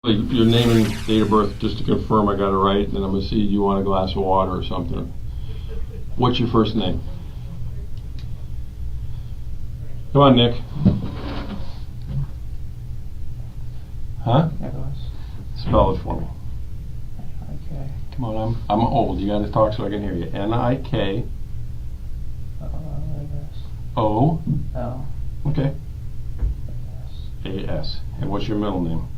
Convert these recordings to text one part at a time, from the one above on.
Your name and date of birth, just to confirm I got it right, and then I'm going to see you want a glass of water or something. What's your first name? Come on, Nick. Huh? Nikolas. Spell it for me. N-I-K. Come on, I'm old. You got to talk so I can hear you. N-I-K. O. L. Okay. A-S. And what's your middle name?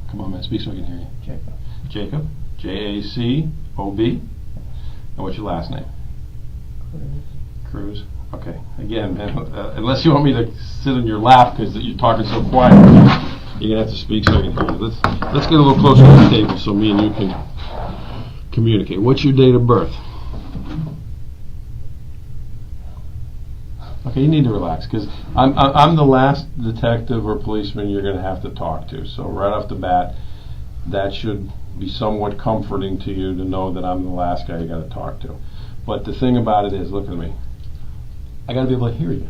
Come on, man. Speak so I can hear you. Jacob. Jacob. J-A-C-O-B. And what's your last name? Cruz. Cruz. Okay. Again, man, unless you want me to sit in your lap because you're talking so quiet, you're gonna have to speak so I can hear you. Let's get a little closer to the table so me and you can communicate. What's your date of birth? Okay, you need to relax because I'm the last detective or policeman you're going to have to talk to. So right off the bat, that should be somewhat comforting to you to know that I'm the last guy you got to talk to. But the thing about it is, look at me. I got to be able to hear you.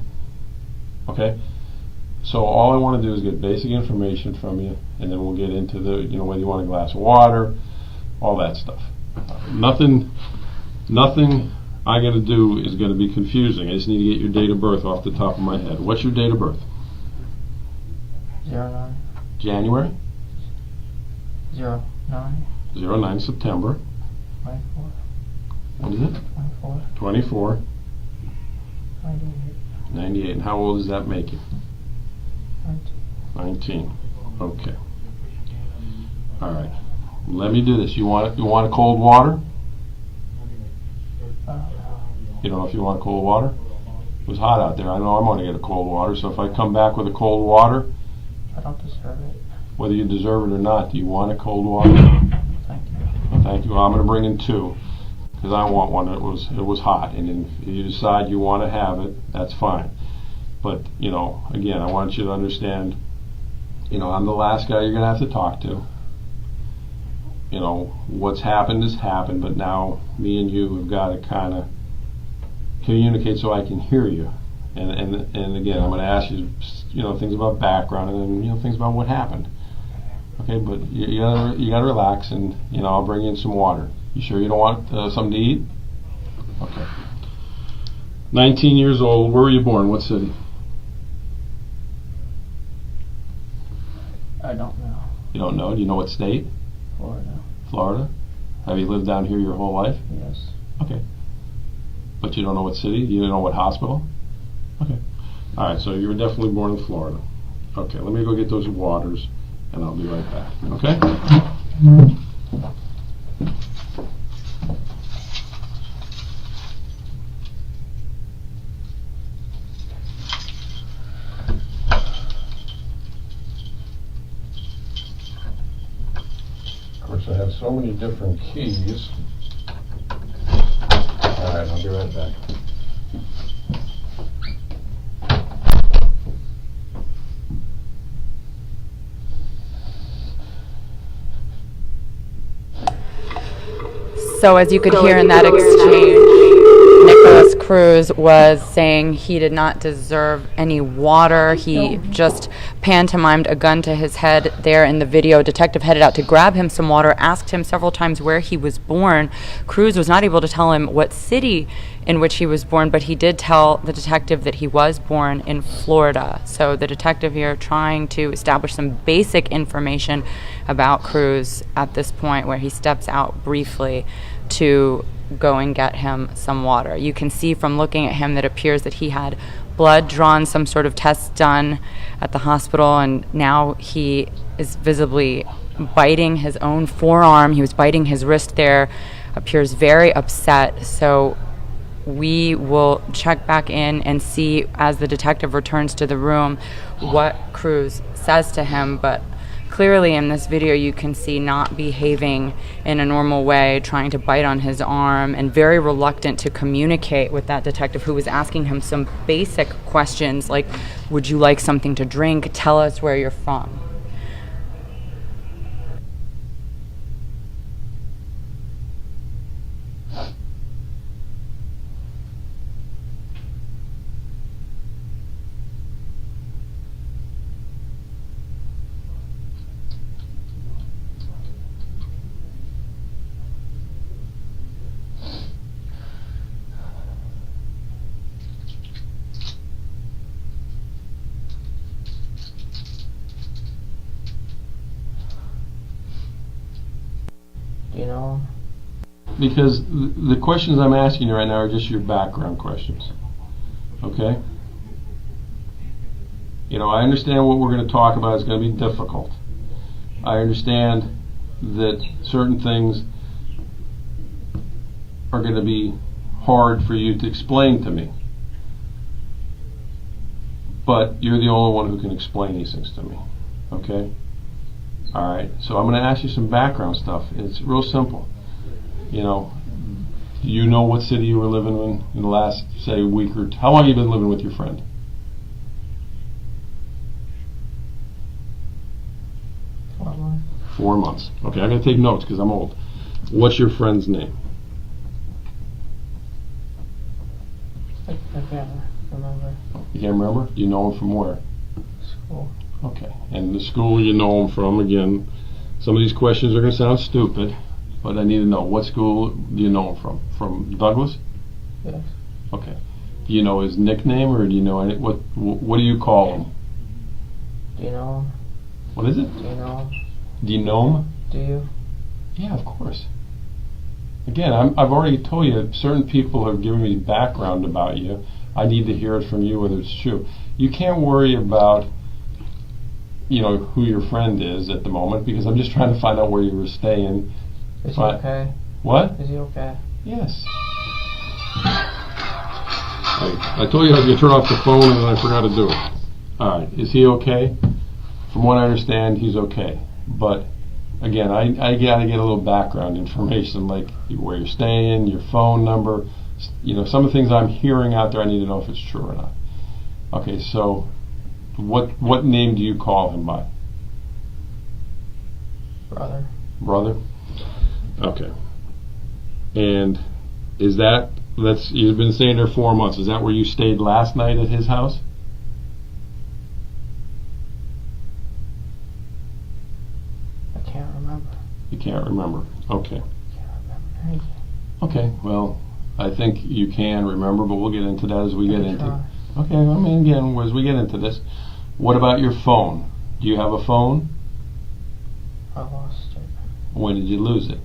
Okay? So all I want to do is get basic information from you, and then we'll get into the, whether you want a glass of water, all that stuff. Nothing I got to do is going to be confusing. I just need to get your date of birth off the top of my head. What's your date of birth? 09. January? 09. 09 September. 24. What is it? 24. 24. 98. 98. And how old does that make you? 19. 19. Okay. All right. Let me do this. You want a cold water? You don't know if you want cold water? It was hot out there. I know I'm going to get a cold water, so if I come back with a cold water, I don't deserve it. whether you deserve it or not, do you want a cold water? Thank you. Well, thank you. Well, I'm going to bring in two because I want one. It was hot, and if you decide you want to have it, that's fine. But again, I want you to understand. I'm the last guy you're going to have to talk to. What's happened has happened, but now me and you have got to kind of communicate so I can hear you, and again, I'm going to ask you, things about background and then things about what happened. Okay, but you gotta relax, and I'll bring in some water. You sure you don't want something to eat? Okay. 19 years old. Where were you born? What city? I don't know. You don't know? Do you know what state? Florida. Florida. Have you lived down here your whole life? Yes. Okay. But you don't know what city? You don't know what hospital? Okay. All right, so you were definitely born in Florida. Okay, let me go get those waters, and I'll be right back. Okay? Of course, I have so many different keys. All right, I'll be right back. So as you could hear in that exchange, Nikolas Cruz was saying he did not deserve any water. He just pantomimed a gun to his head there in the video. A detective headed out to grab him some water, asked him several times where he was born. Cruz was not able to tell him what city in which he was born, but he did tell the detective that he was born in Florida. So the detective here trying to establish some basic information about Cruz at this point, where he steps out briefly to go and get him some water. You can see from looking at him that it appears that he had blood drawn, some sort of test done at the hospital, and now he is visibly biting his own forearm. He was biting his wrist there, appears very upset. So we will check back in and see, as the detective returns to the room, what Cruz says to him. But clearly in this video you can see not behaving in a normal way, trying to bite on his arm, and very reluctant to communicate with that detective, who was asking him some basic questions like, would you like something to drink? Tell us where you're from. Do you know him? Because the questions I'm asking you right now are just your background questions. Okay? You know, I understand what we're going to talk about is going to be difficult. I understand that certain things are going to be hard for you to explain to me. But you're the only one who can explain these things to me. Okay? Alright, so I'm going to ask you some background stuff. It's real simple. You know, do you know what city you were living in the last, say, week or two? How long have you been living with your friend? 4 months. 4 months. Okay, I'm going to take notes because I'm old. What's your friend's name? I can't remember. You can't remember? Do you know him from where? School. Okay, and the school you know him from, again, some of these questions are going to sound stupid, but I need to know, what school do you know him from? From Douglas? Yes. Okay. Do you know his nickname, or do you know what do you call him? Do you know him? What is it? Do you know him? Do you know him? Do you? Yeah, of course. Again, I've already told you that certain people have given me background about you. I need to hear it from you whether it's true. You can't worry about, you know, who your friend is at the moment, because I'm just trying to find out where you were staying. Is he okay? What? Is he okay? Yes. I told you I was going to turn off the phone and then I forgot to do it. Alright, is he okay? From what I understand, he's okay. But, again, I got to get a little background information, like where you're staying, your phone number. You know, some of the things I'm hearing out there, I need to know if it's true or not. Okay, so what name do you call him by? Brother. Brother? Okay. And you've been staying there 4 months. Is that where you stayed last night at his house? I can't remember. You can't remember. Okay. I can't remember anything. Okay, well, I think you can remember, but we'll get into that as we get into it. Try. Okay, I mean, again, as we get into this, what about your phone? Do you have a phone? I lost it. When did you lose it?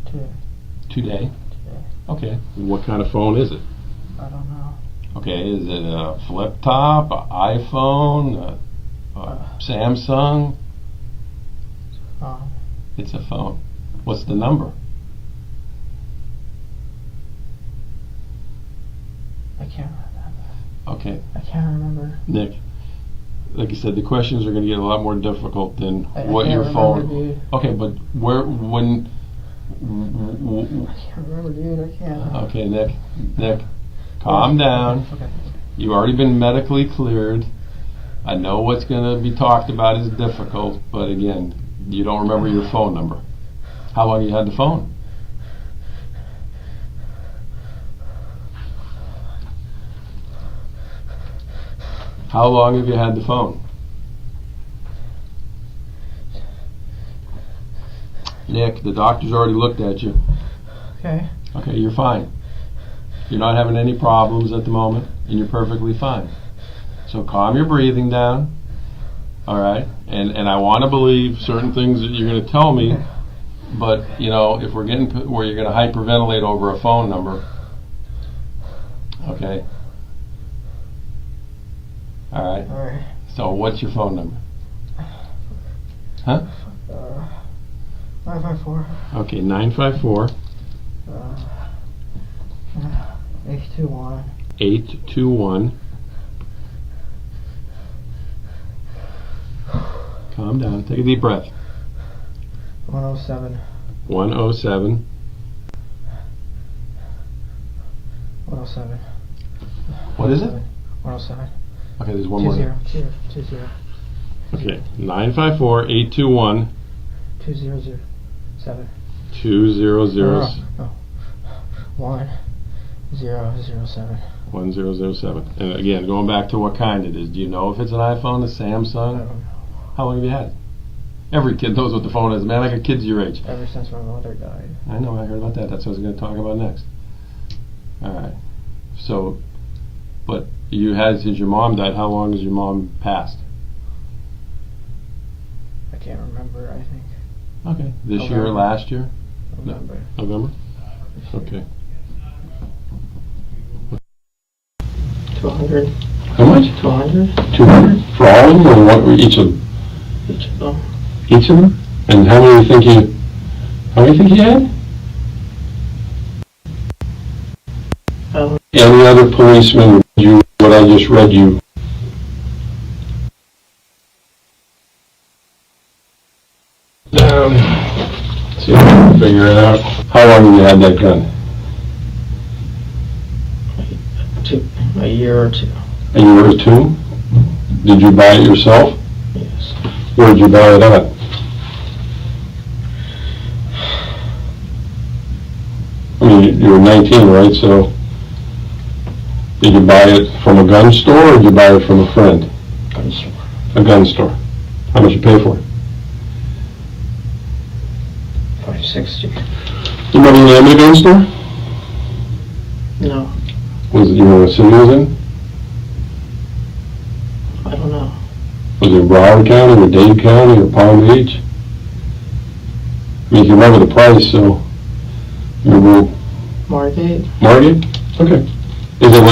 Today. Today? Okay. What kind of phone is it? I don't know. Okay, is it a flip top, an iPhone, a Samsung? It's a phone. What's the number? I can't remember. Okay. I can't remember. Nick, like you said, the questions are going to get a lot more difficult than I what can't your remember, phone. dude. Okay, but when? I can't remember, dude. I can't. Okay, Nick, calm down. Okay. You've already been medically cleared. I know what's going to be talked about is difficult, but again, you don't remember your phone number. How long you had the phone? How long have you had the phone? Nick, the doctor's already looked at you. Okay. Okay, you're fine. You're not having any problems at the moment, and you're perfectly fine. So calm your breathing down. All right, and I want to believe certain things that you're going to tell me, but you know, if we're getting where you're going to hyperventilate over a phone number, okay. All right. All right. So what's your phone number? Huh? 954. Okay, 954 821. 821. Calm down. Take a deep breath. 107. 107. 107. What is it? 107. Okay, there's one more. 20. Okay, 954 821 2007. 2007. No. 1007. 1007. And again, going back to what kind it is. Do you know if it's an iPhone, a I Samsung? don't know. How long have you had it? Every kid knows what the phone is, man. I got kids your age. Ever since my mother died. I know, I heard about that. That's what I was going to talk about next. Alright. So, but you had, since your mom died, how long has your mom passed? can't remember, I think. Okay. This year or November. last year? November. November? Okay. 200. How much? 200 200? For all of them, or what, or each of them? each of them. Each of them? And how many think you had? Any other policeman, what I just read you? See if I can figure it out. How long have you had that gun? A year or two. A year or two? Did you buy it yourself? Yes. Where did you buy it at? I mean, you were 19, right? So, did you buy it from a gun store, or did you buy it from a friend? Gun store. A gun store. How much you pay for it? $560. You remember the name of the gun store? No, Was it, you know what city it was in? I don't know. Was it in Broward County, or Dade County, or Palm Beach? I mean, you can remember the price, so, remember Margate? Margate? Okay. Is it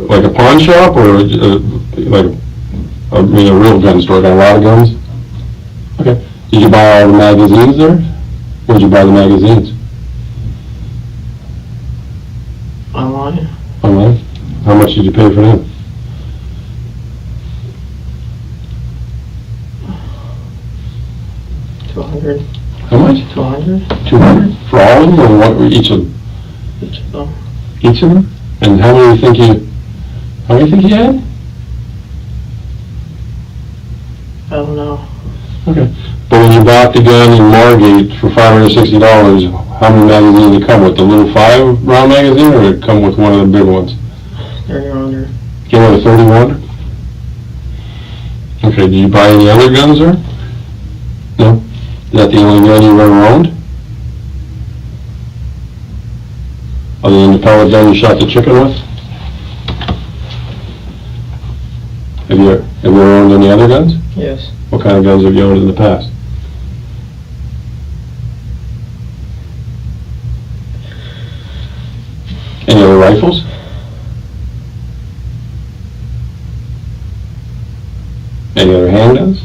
like a pawn shop, or like a real gun store, got a lot of guns? Okay. Did you buy all the magazines there? Where'd you buy the magazines? Online? Online? How much did you pay for them? $200. How much? $200 200? For all of them, or what, or each of them? each of them. Each of them? And how many think you had? I don't know. Okay. But when you bought the gun in Margate for $560, how many magazines did it come with? The little 5-round magazine, or did it come with one of the big ones? They're under. Came with a 31? Okay, did you buy any other guns there? No? Is that the only gun you've ever owned? Other than the pellet gun you shot the chicken with? Have you ever owned any other guns? Yes. What kind of guns have you owned in the past? Any other rifles? Any other handguns?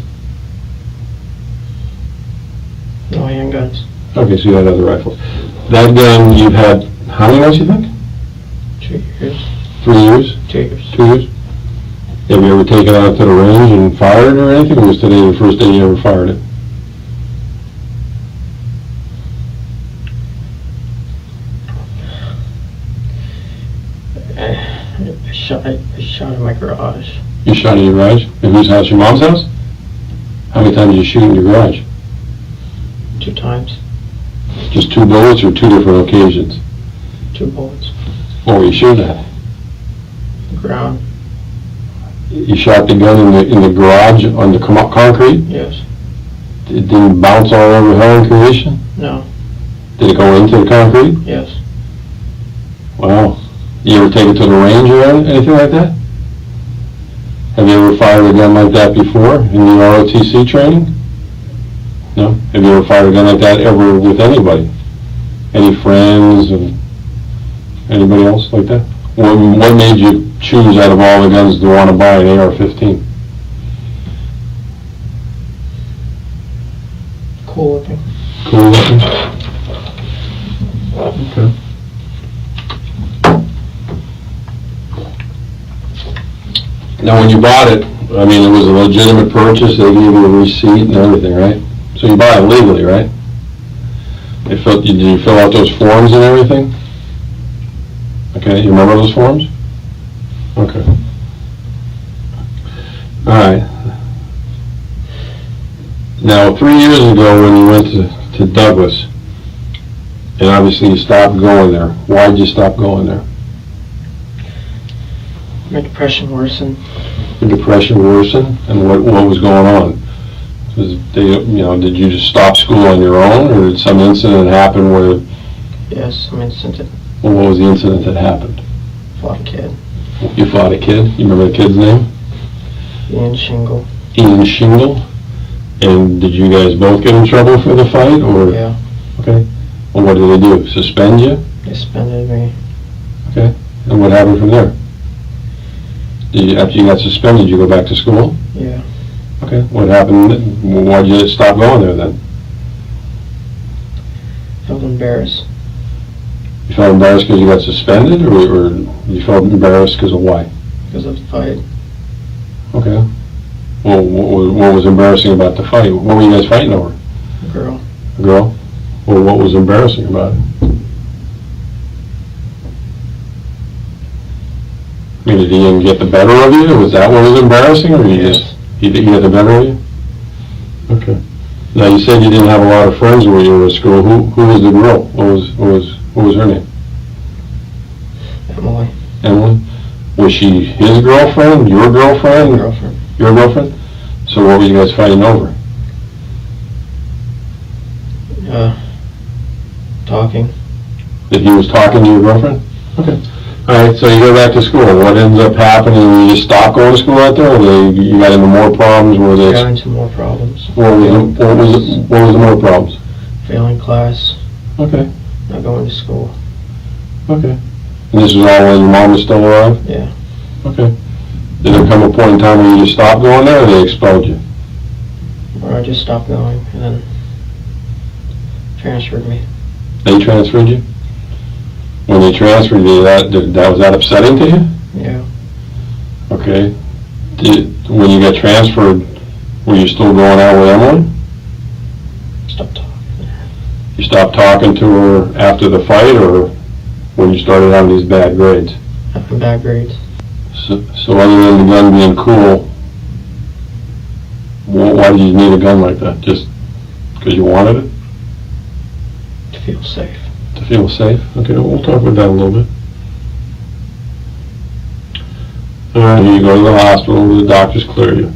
No handguns. Okay, so you had other rifles. That gun you've had, how many months you think? 2 years. 3 years? 2 years. 2 years? Have you ever taken it out to the range and fired or anything, or was today the first day you ever fired it? I shot in my garage. You shot in your garage? In whose house? Your mom's house? How many times did you shoot in your garage? 2 times. Just 2 bullets or 2 different occasions? 2 bullets. What were you shooting at? The ground. You shot the gun in the garage on the concrete? Yes. It didn't bounce all over hell in creation? No. Did it go into the concrete? Yes. Wow. You ever take it to the range or anything like that? Have you ever fired a gun like that before in the ROTC training? No? Have you ever fired a gun like that ever with anybody? Any friends and anybody else like that? What made you choose out of all the guns to want to buy an AR-15? Cool looking. Cool looking? Okay. Now, when you bought it, I mean, it was a legitimate purchase. They gave you a receipt and everything, right? So you buy it legally, right? Did you fill out those forms and everything? Okay, you remember those forms? Okay. All right. Now, 3 years ago when you went to Douglas, and obviously you stopped going there. Why did you stop going there? My depression worsened. Your depression worsened, and what was going on? Did you just stop school on your own, or did some incident happen where? Yes, some incident. Well, what was the incident that happened? Fought a kid. You fought a kid? You remember the kid's name? Ian Shingle. Ian Shingle? And did you guys both get in trouble for the fight, or? Yeah, Okay. Well, what did they do? Suspend you? they suspended me. Okay. And what happened from there? After you got suspended, you go back to school? Yeah, Okay. What happened? Why'd you stop going there then? felt embarrassed. You felt embarrassed because you got suspended, or you felt embarrassed because of why? Because of the fight. Okay. Well, what was embarrassing about the fight? What were you guys fighting over? A girl. A girl? Well, what was embarrassing about it? I mean, did he get the better of you? Was that what was embarrassing, or you Yes. just, he got the better of you? Okay. Now, you said you didn't have a lot of friends when you were in school. Who was the girl? What was her name? Emily. Emily? Was she his girlfriend, your girlfriend? Girlfriend. Your girlfriend? So what were you guys fighting over? Talking. That he was talking to your girlfriend? Okay. All right, so you go back to school. What ends up happening? You just stop going to school out there, or you got into more problems? Got into more problems. What was the more problems? Failing class. Okay. Not going to school. Okay. And this was all when your mom was still alive? Yeah. Okay. Did there come a point in time where you just stopped going there, or they expelled you? Or I just stopped going and then transferred me. They transferred you? When they transferred you, was that upsetting to you? Yeah. Okay. When you got transferred, were you still going out with Emily? Stopped talking. You stopped talking to her after the fight, or when you started having these bad grades? Having bad grades. So other than the gun being cool, why did you need a gun like that? Just because you wanted it? To feel safe. To feel safe? Okay, we'll talk about that a little bit. All right, you go to the hospital, the doctors clear you.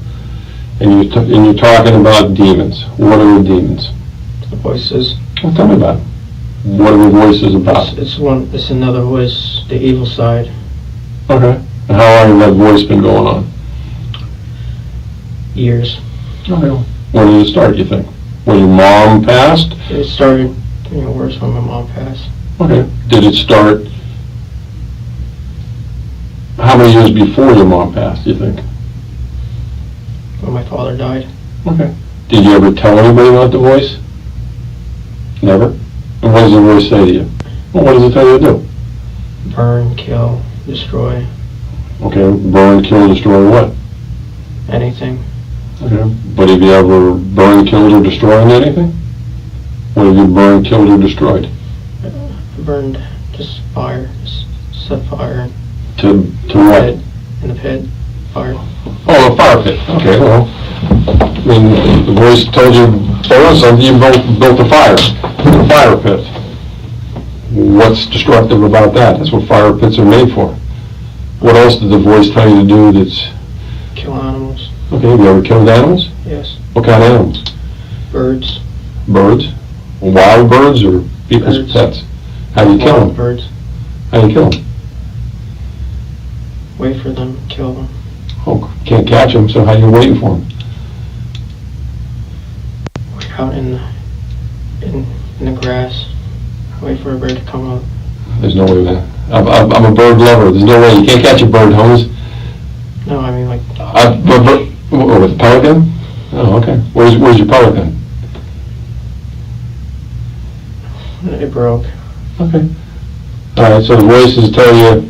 And you're talking about demons. What are the demons? The voices. Well, tell me about it. What are the voices about? It's another voice, the evil side. Okay. And how long has that voice been going on? Years. Okay. When did it start, you think? When your mom passed? It started getting worse when my mom passed. Okay. Did it start, how many years before your mom passed, do you think? When my father died. Okay. Did you ever tell anybody about the voice? Never? And what does the voice say to you? Well, what does it tell you to do? Burn, kill, destroy. Okay, burn, kill, destroy what? Anything. Okay. But have you ever burned, killed, or destroyed anything? What have you burned, killed, or destroyed? Burned, just fire, just set fire. To what? In the pit, fire. Oh, a fire pit. Okay, well, I mean, the voice told you burn something, you built a fire in a fire pit. What's destructive about that? That's what fire pits are made for. What else did the voice tell you to do that's... Kill animals. Okay, have you ever killed animals? Yes. What kind of animals? Birds. Birds? Wild birds or people's Birds. pets? How do you kill Wild them? birds. How do you kill them? Wait for them, kill them. Oh, can't catch them, so how are you waiting for them? Wait out in the grass. Wait for a bird to come up. There's no way, man. I'm a bird lover. There's no way. You can't catch a bird, Holmes. No, I mean like With a pelican? Oh, okay. Where's your pelican? it broke. Okay. All right, so the voices tell you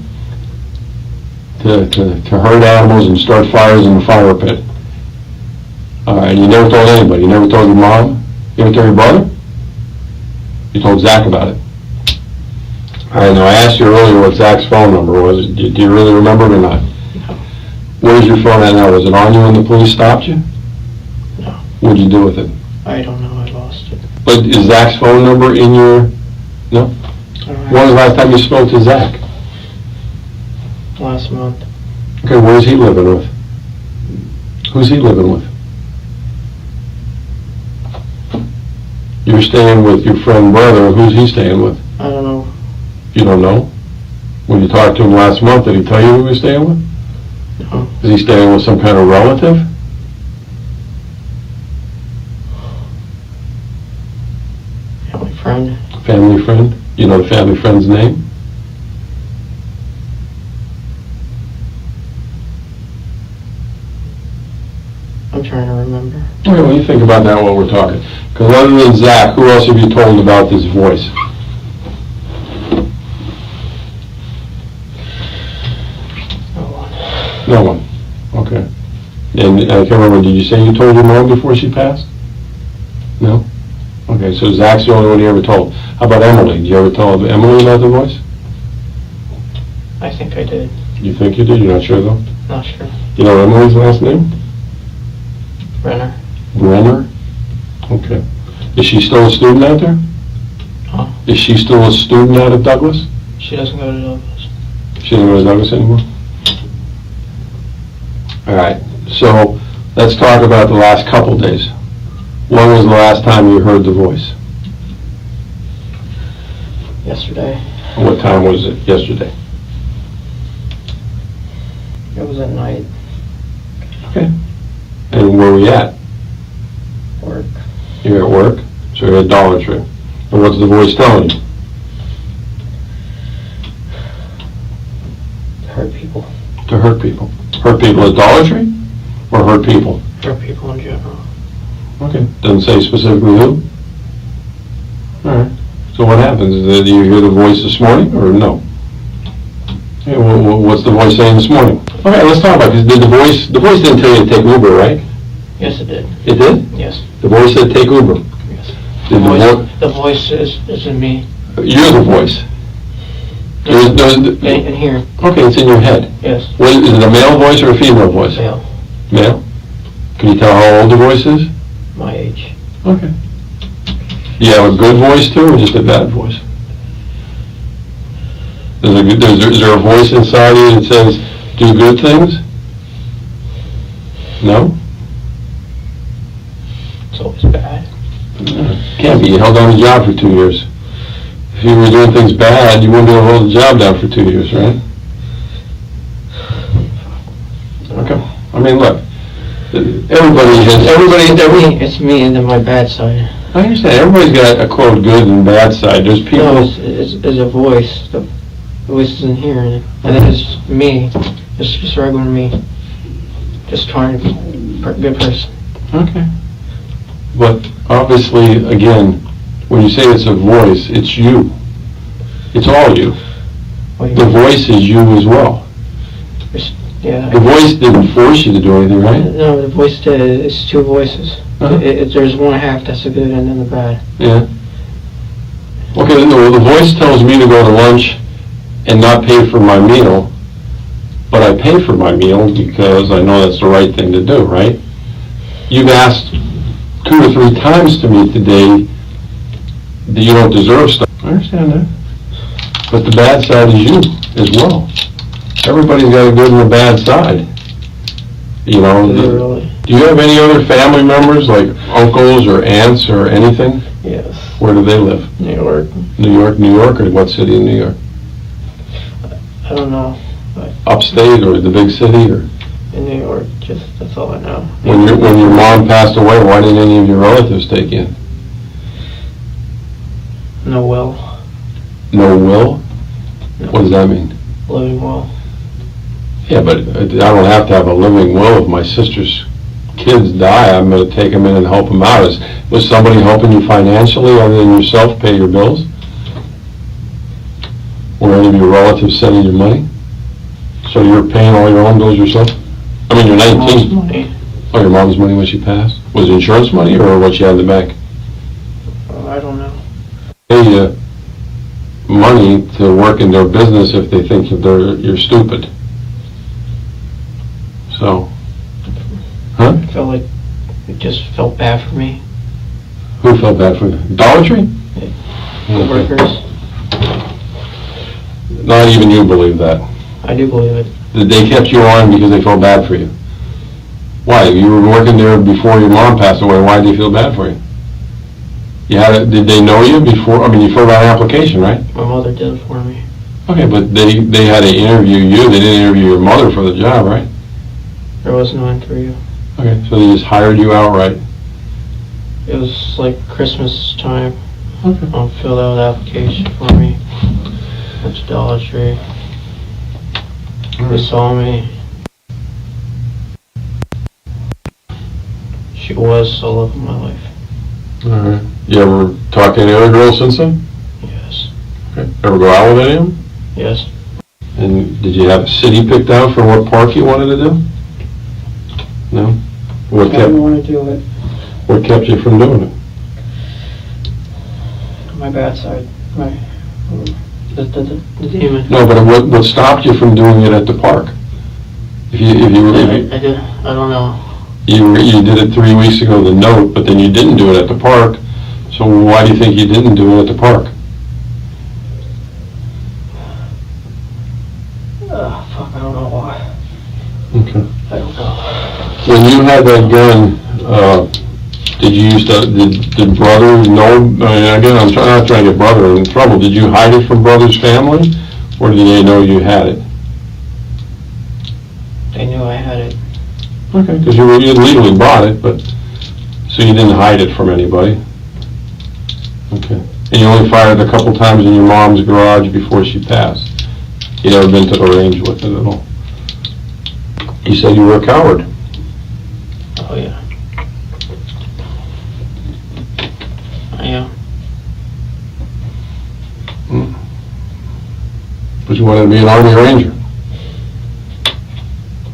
to hurt animals and start fires in the fire pit. All right, you never told anybody. You never told your mom? You never told your brother? You told Zach about it. All right, now I asked you earlier what Zach's phone number was. Do you really remember it or not? No. Where's your phone at now? Was it on you when the police stopped you? No. What'd you do with it? I don't know, I lost it. But is Zach's phone number in your... No? I don't When was the last time you spoke to Zach? Last month. Okay, where's he living with? Who's he living with? You're staying with your friend brother. Who's he staying with? I don't know. You don't know? When you talked to him last month, did he tell you who he was staying with? No. Is he staying with some kind of relative? Family friend? You know the family friend's name? I'm trying to remember. Okay, well, you think about that while we're talking. Because other than Zach, who else have you told about this voice? No one. Okay. And I can't remember, did you say you told your mom before she passed? No? Okay, so Zach's the only one you ever told. How about Emily? Did you ever tell Emily about the voice? I think I did. You think you did? You're not sure, though? Not sure. You know Emily's last name? Renner. Brenner? Okay. Is she still a student out there? Huh? Is she still a student out of Douglas? She doesn't go to Douglas. She doesn't go to Douglas anymore? All right, so let's talk about the last couple days. When was the last time you heard the voice? Yesterday. And what time was it yesterday? It was at night. Okay. And where were we at? Work. You're at work, so you're at Dollar Tree. And what's the voice telling you? Hurt people. To hurt people. Hurt people at Dollar Tree? Or hurt people? Hurt people in general. Okay. Doesn't say specifically who? All right. So what happens? Did you hear the voice this morning, or no? Okay, well, what's the voice saying this morning? Okay, let's talk about this. Did the voice didn't tell you to take Uber, right? Yes, it did. It did? Yes. The voice said take Uber. Yes. Did The voice is in me. You're the voice. In here. Okay, it's in your head. Yes. Is it a male voice or a female voice? Male. Male? Can you tell how old the voice is? My age. Okay. Do you have a good voice too, or just a bad voice? Is there a voice inside you that says, do good things? No? It's always bad. Can't be. You held on the job for 2 years. If you were doing things bad, you wouldn't be able to hold the job down for 2 years, right? Okay. I mean, look. It's me and then my bad side. I understand. Everybody's got a quote good and bad side. There's people. No, it's a voice. The voice is in here, and then it's me. It's just regular me. Just trying to be a good person. Okay. But obviously, again, when you say it's a voice, it's you. It's all you. The voice is you as well. Yeah. The voice didn't force you to do anything, right? No, the voice did. It's two voices. Uh-huh. There's one half that's the good and then the bad. Yeah. Okay, the voice tells me to go to lunch and not pay for my meal, but I pay for my meal because I know that's the right thing to do, right? You've asked 2 or 3 times to me today that you don't deserve stuff. I understand that. But the bad side is you as well. Everybody's got a good and a bad side. You know, Literally. Do you have any other family members, like uncles or aunts or anything? Yes. Where do they live? New York. New York, or what city in New York? I don't know. Upstate or the big city, or? In New York, just that's all I know. When your mom passed away, why didn't any of your relatives take you in? No will. No will? No. What does that mean? Living well. Yeah, but I don't have to have a living will. If my sister's kids die, I'm going to take them in and help them out. Was somebody helping you financially other than yourself pay your bills? Or any of your relatives sending you money? So you're paying all your own bills yourself? I mean, you're 19. Mom's money. Oh, your mom's money when she passed? Was it insurance money or what she had in the bank? I don't know. Pay you money to work in their business if they think you're stupid. So, huh? I felt like it just felt bad for me. Who felt bad for you? Dollar Tree? The workers. Not even you believe that. I do believe it. That they kept you on because they felt bad for you. Why? You were working there before your mom passed away. Why did they feel bad for you? Did they know you before? I mean, you filled out an application, right? My mother did it for me. Okay, but they had to interview you. They didn't interview your mother for the job, right? There was no interview. Okay, so they just hired you outright. It was like Christmas time. Okay. Fill out an application for me. Went to Dollar Tree. They saw me. She was the love of my life. Alright. You ever talk to any other girls since then? Yes. Okay. Ever go out with any of them? Yes. And did you have a city picked out for what park you wanted to do? No? What I didn't kept, want to do it. what kept you from doing it? My bad side. The demon. No, but what stopped you from doing it at the park? If you I don't know. You did it 3 weeks ago, the note, but then you didn't do it at the park. So why do you think you didn't do it at the park? Fuck, I don't know why. Okay. I don't know. When you had that gun, did brother know, again, not trying to get brother in trouble, did you hide it from brother's family? Or did they know you had it? They knew I had it. Okay, because you legally bought it, but, so you didn't hide it from anybody? Okay. And you only fired a couple times in your mom's garage before she passed? You never been to the range with it at all? You said you were a coward. Oh yeah. I am. But you wanted to be an Army Ranger?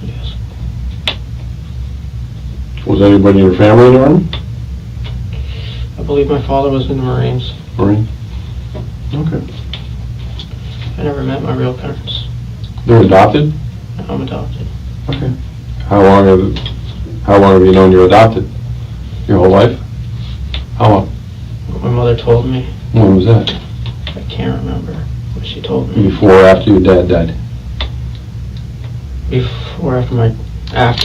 Yes. Was anybody in your family in the Army? I believe my father was in the Marines. Marine? Okay. I never met my real parents. They're adopted? I'm adopted. Okay. How long have you known you're adopted? Your whole life? How long? My mother told me. When was that? I can't remember what she told me. Before or after your dad died? Before, after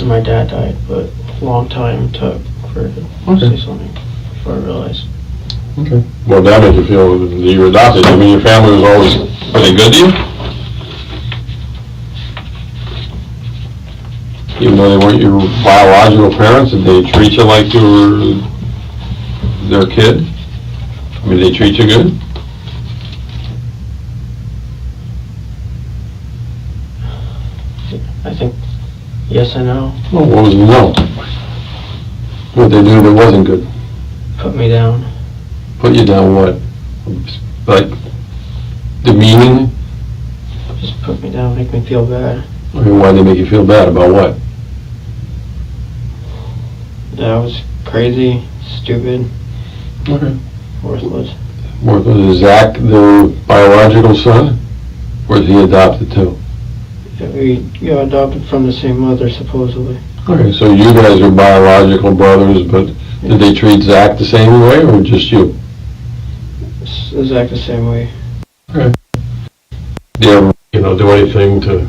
my dad died, but a long time took for her to say something before I realized. Okay. Well, that made you feel that you were adopted. I mean, your family was always, were they good to you? Even though they weren't your biological parents, did they treat you like you were their kid? I mean, did they treat you good? I think, yes and no. Well, what was the no? What they do that wasn't good? Put me down. Put you down what? Like, demeaning? Just put me down, make me feel bad. I mean, why'd they make you feel bad? About what? That I was crazy, stupid, Okay. worthless. Was Zach the biological son? Or is he adopted too? Yeah, we got adopted from the same mother, supposedly. Okay, so you guys are biological brothers, but did they treat Zach the same way, or just you? It's exactly the same way. Okay. Do you ever, do anything to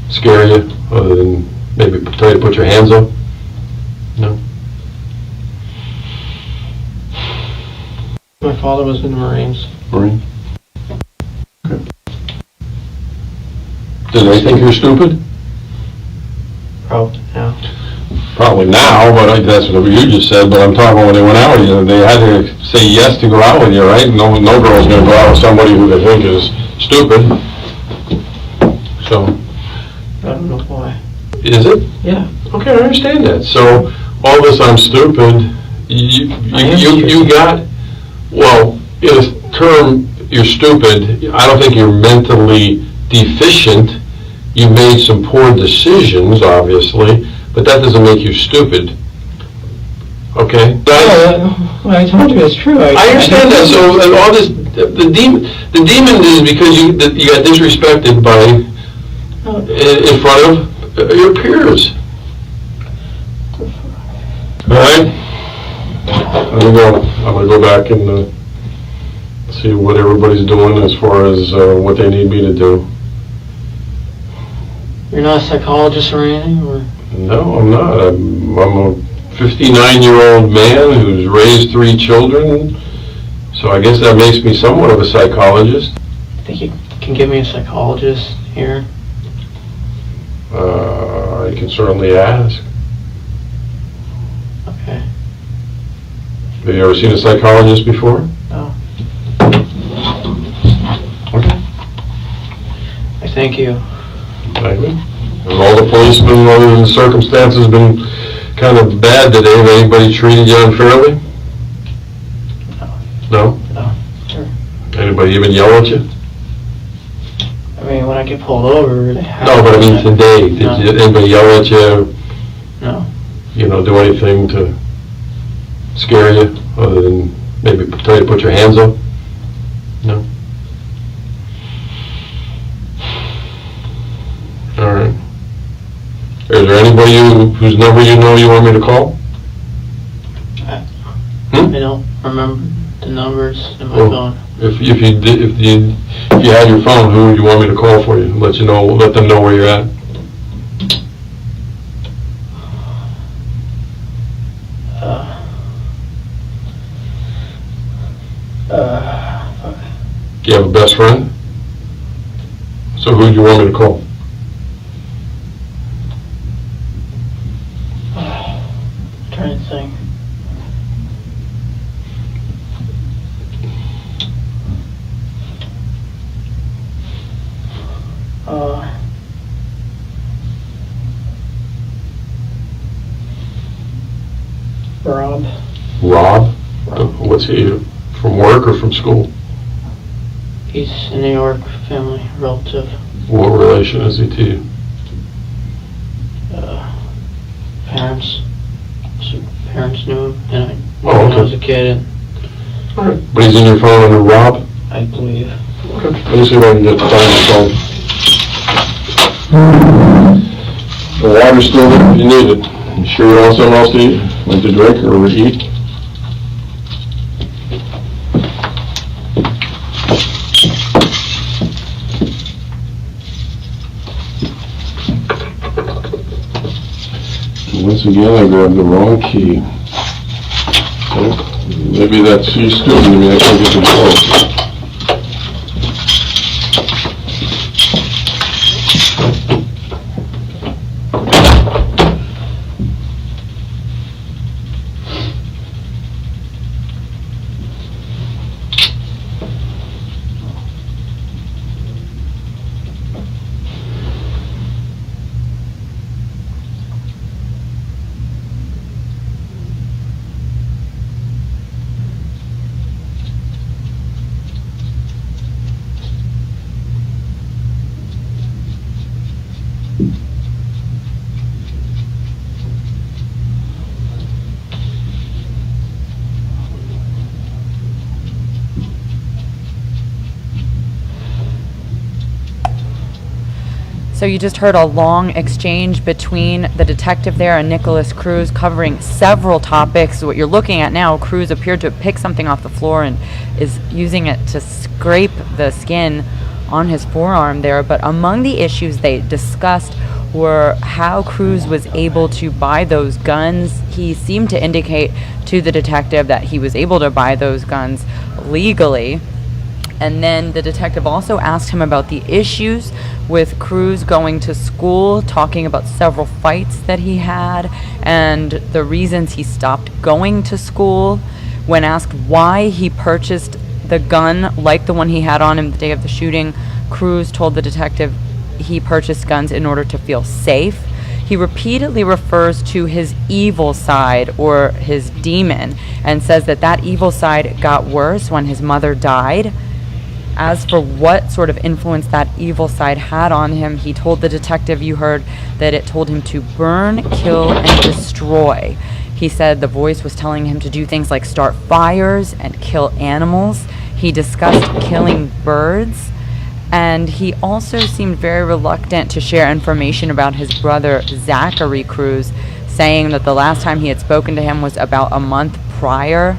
scare you, other than maybe try to put your hands up? No? My father was in the Marines. Marine? Okay. Do they think you're stupid? Probably now. Probably now, but that's what you just said, but I'm talking when they went out with you, they had to say yes to go out with you, right? No girl's gonna go out with somebody who they think is stupid. So, I don't know why. is it? Yeah. Okay, I understand that. So, all this I'm stupid, you got, well, in a term, you're stupid, I don't think you're mentally deficient. You made some poor decisions, obviously, but that doesn't make you stupid. Okay? Well, I told you it's true. I understand that. So all this, the demon is because you got disrespected by in front of your peers. All right? I'm gonna go back and see what everybody's doing as far as what they need me to do. You're not a psychologist or anything, or? No, I'm not. I'm a 59-year-old man who's raised 3 children, so I guess that makes me somewhat of a psychologist. Think you can give me a psychologist here? I can certainly ask. Okay. Have you ever seen a psychologist before? No. Thank you. Thank you. And all the policemen, other than the circumstances, been kind of bad today. Have anybody treated you unfairly? No? No. Sure. Anybody even yell at you? I mean, when I get pulled over, they have... No, but I mean today, did anybody yell at you? No. You know, do anything to scare you, other than maybe tell you to put your hands up? No? All right. Is there anybody whose number you know you want me to call? I don't remember the numbers in my phone. If you had your phone, who would you want me to call for you? Let them know where you're at. Do you have a best friend? So who do you want me to call? Trying to think. Rob. Rob? What's he, from work or from school? He's a New York family relative. What relation is he to you? Parents. So parents knew him, and I Oh, when I okay. was a kid, and All right. But he's in your phone under Rob? I believe. Okay. Let me see if I can get the phone. The water's still there if you need it. You sure you want something else to eat? Like to drink or eat? Once again, I grabbed the wrong key. Okay. Maybe that C student in me, I can't get the door. So you just heard a long exchange between the detective there and Nikolas Cruz, covering several topics. What you're looking at now, Cruz appeared to pick something off the floor and is using it to scrape the skin on his forearm there. But among the issues they discussed were how Cruz was able to buy those guns. He seemed to indicate to the detective that he was able to buy those guns legally. And then the detective also asked him about the issues with Cruz going to school, talking about several fights that he had and the reasons he stopped going to school. When asked why he purchased the gun like the one he had on him the day of the shooting, Cruz told the detective he purchased guns in order to feel safe. He repeatedly refers to his evil side or his demon and says that that evil side got worse when his mother died. As for what sort of influence that evil side had on him, he told the detective, you heard, that it told him to burn, kill, and destroy. He said the voice was telling him to do things like start fires and kill animals. He discussed killing birds. And he also seemed very reluctant to share information about his brother, Zachary Cruz, saying that the last time he had spoken to him was about a month prior.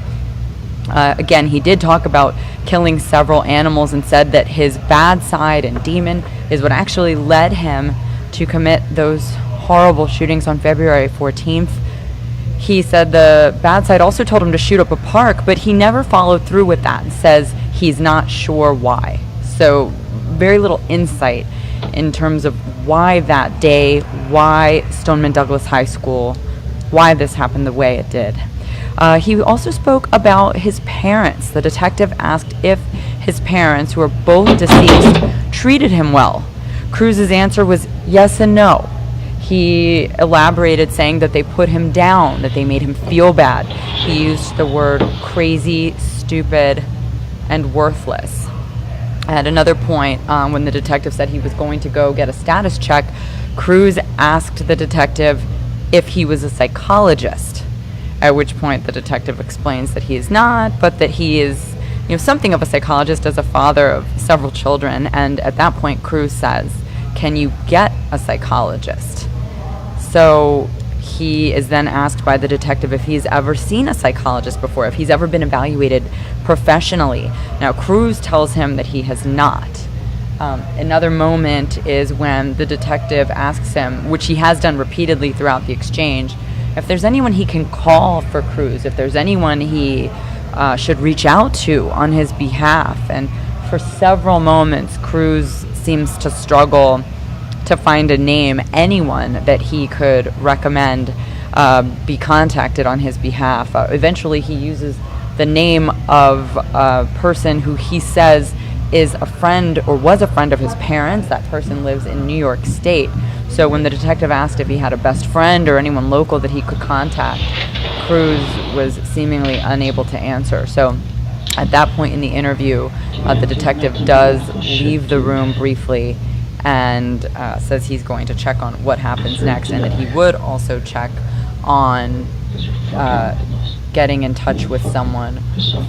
Again, he did talk about killing several animals and said that his bad side and demon is what actually led him to commit those horrible shootings on February 14th. He said the bad side also told him to shoot up a park, but he never followed through with that and says he's not sure why. So very little insight in terms of why that day, why Stoneman Doulglas High School, why this happened the way it did. He also spoke about his parents. The detective asked if his parents, who were both deceased, treated him well. Cruz's answer was yes and no. He elaborated saying that they put him down, that they made him feel bad. He used the word crazy, stupid, and worthless. At another point, when the detective said he was going to go get a status check, Cruz asked the detective if he was a psychologist, at which point the detective explains that he is not, but that he is something of a psychologist as a father of several children. And at that point, Cruz says, "Can you get a psychologist?" So he is then asked by the detective if he's ever seen a psychologist before, if he's ever been evaluated professionally. Now, Cruz tells him that he has not. Another moment is when the detective asks him, which he has done repeatedly throughout the exchange, if there's anyone he can call for Cruz, if there's anyone he should reach out to on his behalf. And for several moments, Cruz seems to struggle to find a name, anyone that he could recommend be contacted on his behalf. Eventually, he uses the name of a person who he says is a friend or was a friend of his parents. That person lives in New York State. So when the detective asked if he had a best friend or anyone local that he could contact, Cruz was seemingly unable to answer. So at that point in the interview, the detective does leave the room briefly and says he's going to check on what happens next, and that he would also check on getting in touch with someone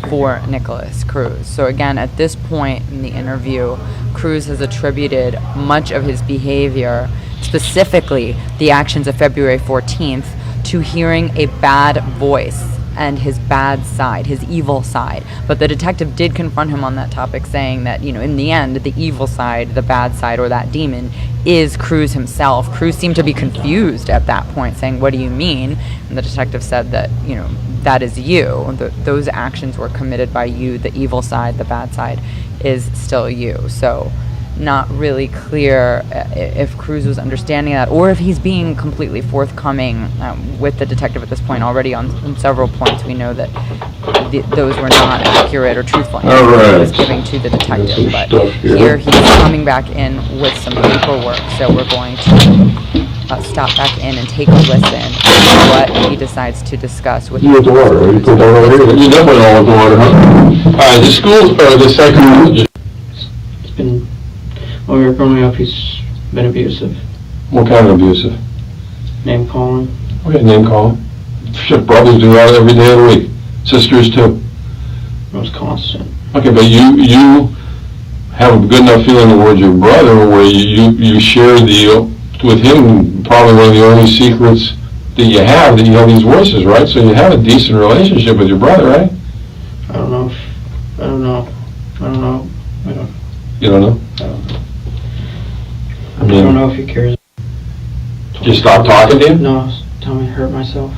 for Nikolas Cruz. So again, at this point in the interview, Cruz has attributed much of his behavior, specifically the actions of February 14th, to hearing a bad voice and his bad side, his evil side. But the detective did confront him on that topic, saying that, in the end, the evil side, the bad side, or that demon is Cruz himself. Cruz seemed to be confused at that point, saying, "What do you mean?" And the detective said that, that is you. Those actions were committed by you. The evil side, the bad side, is still you. So not really clear if Cruz was understanding that, or if he's being completely forthcoming with the detective at this point. Already on several points, we know that those were not accurate or truthful answers he was giving to the detective. But here he's coming back in with some paperwork, so we're going to stop back in and take a listen to what he decides to discuss with You with the water, right? You put that over here. You definitely all with the water, huh? All right, the school, the psychologist. It's been, while we were growing up, he's been abusive. What kind of abusive? Name calling. Okay, name calling. Shit, brothers do that every day of the week. Sisters too. It was constant. Okay, but you have a good enough feeling towards your brother where you share with him probably one of the only secrets that you have these voices, right? So you have a decent relationship with your brother, right? I don't know. You don't know? I don't know if he cares. You stop talking to him? No, tell me to hurt myself.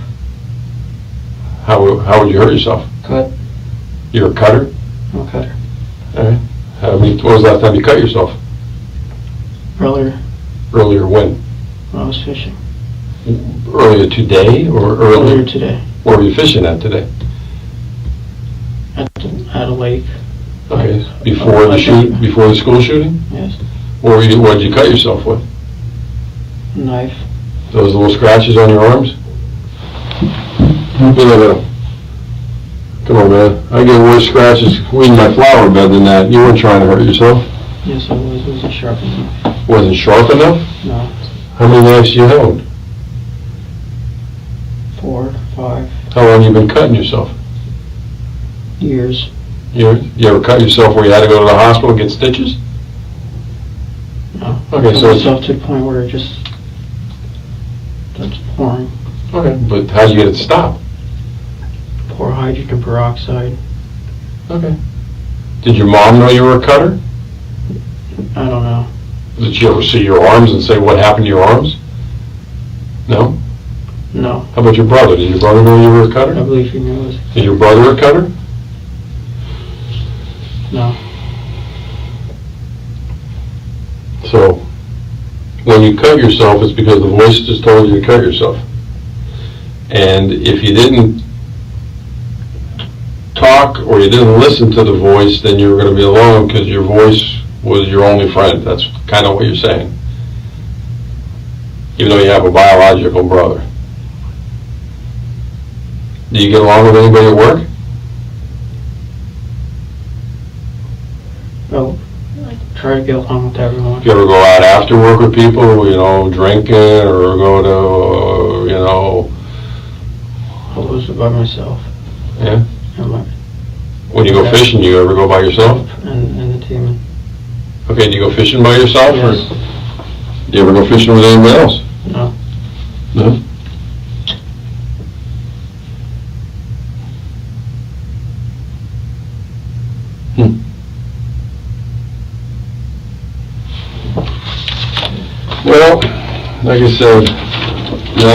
How would you hurt yourself? Cut. You're a cutter? I'm a cutter. All right. When was the last time you cut yourself? Earlier, Earlier when? when I was fishing. Earlier today or Earlier today. Where were you fishing at today? At a lake. Okay, before the school shooting? Yes. What did you cut yourself with? Knife. Those little scratches on your arms? Look at them. Come on, man. I get worse scratches weeding my flower bed than that. You weren't trying to hurt yourself. Yes, I was. It wasn't sharp enough. Wasn't sharp enough? No. How many knives you held? 4, 5 How long you been cutting yourself? years. You ever cut yourself where you had to go to the hospital and get stitches? No. Okay, so myself to the point where it just starts pouring. Okay, but how'd you get it to stop? Pour hydrogen peroxide. Okay. Did your mom know you were a cutter? I don't know. Did she ever see your arms and say what happened to your arms? No? No. How about your brother? Did your brother know you were a I cutter? believe he knows. Is your brother a cutter? No. So, when you cut yourself, it's because the voice just told you to cut yourself. And if you didn't talk or you didn't listen to the voice, then you were going to be alone because your voice was your only friend. That's kind of what you're saying. even though you have a biological brother. Do you get along with anybody at work? No, I try to get along with everyone. Do you ever go out after work with people, drinking, or go to, Always by myself. Yeah? And my, When you go fishing, do you ever go by yourself? and the team. Okay, do you go fishing by yourself? Yes. Or do you ever go fishing with anybody else? No. No? Well, like I said,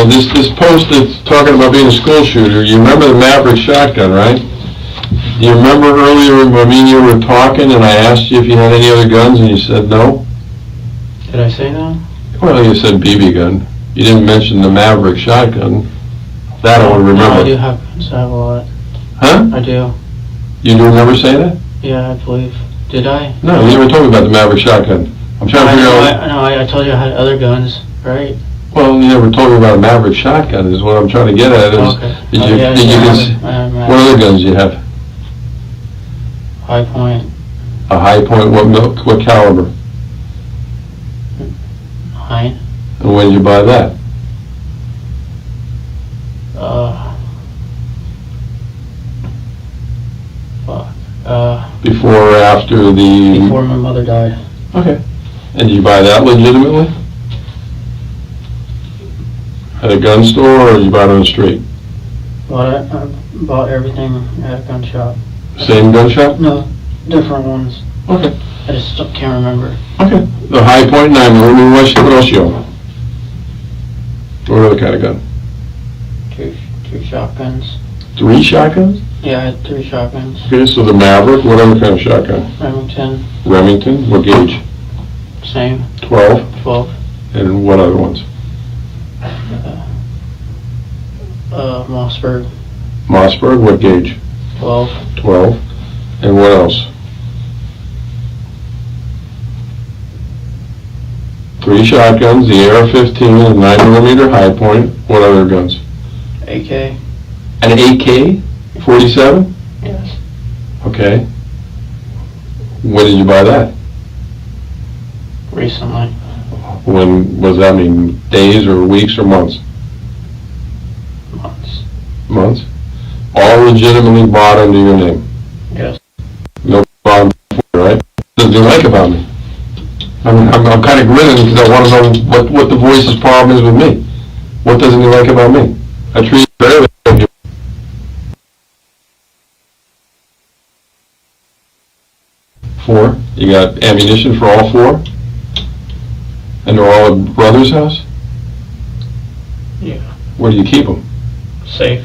this post that's talking about being a school shooter, you remember the Maverick shotgun, right? Do you remember earlier when me and you were talking and I asked you if you had any other guns and you said no? Did I say no? Well, you said BB gun. You didn't mention the Maverick shotgun. That I would remember. No, I do have guns. I have a lot. Huh? I do. You do remember saying that? Yeah, I believe. Did I? No, you never told me about the Maverick shotgun. I'm trying to figure out... I told you I had other guns, right? Well, you never told me about a Maverick shotgun is what I'm trying to get at. Okay. What other guns do you have? High point. A high point, what caliber? 9. And when did you buy that? Before or after the... Before my mother died. Okay. And did you buy that legitimately? At a gun store, or you bought it on the street? I bought everything at a gun shop. Same gun shop? No, different ones. Okay. I just can't remember. Okay. The high point 9mm, what else you own? What other kind of gun? Two shotguns. 3 shotguns? Yeah, I had 3 shotguns. Okay, so the Maverick, what other kind of shotgun? Remington, Remington, what gauge? same. 12? 12. And what other ones? Mossberg, Mossberg, what gauge? 12. 12. And what else? 3 shotguns, the AR-15, and 9mm high point. What other guns? AK. An AK? 47? Yes. Okay. When did you buy that? Recently. When, was that mean days or weeks or months? Months. Months? All legitimately bought under your name? Yes. No problem, right? What does he like about me? I'm kind of grinning because I want to know what the voice's problem is with me. What doesn't he like about me? I treat you fairly. Four? You got ammunition for all 4? And they're all at brother's house? Yeah. Where do you keep them? Safe.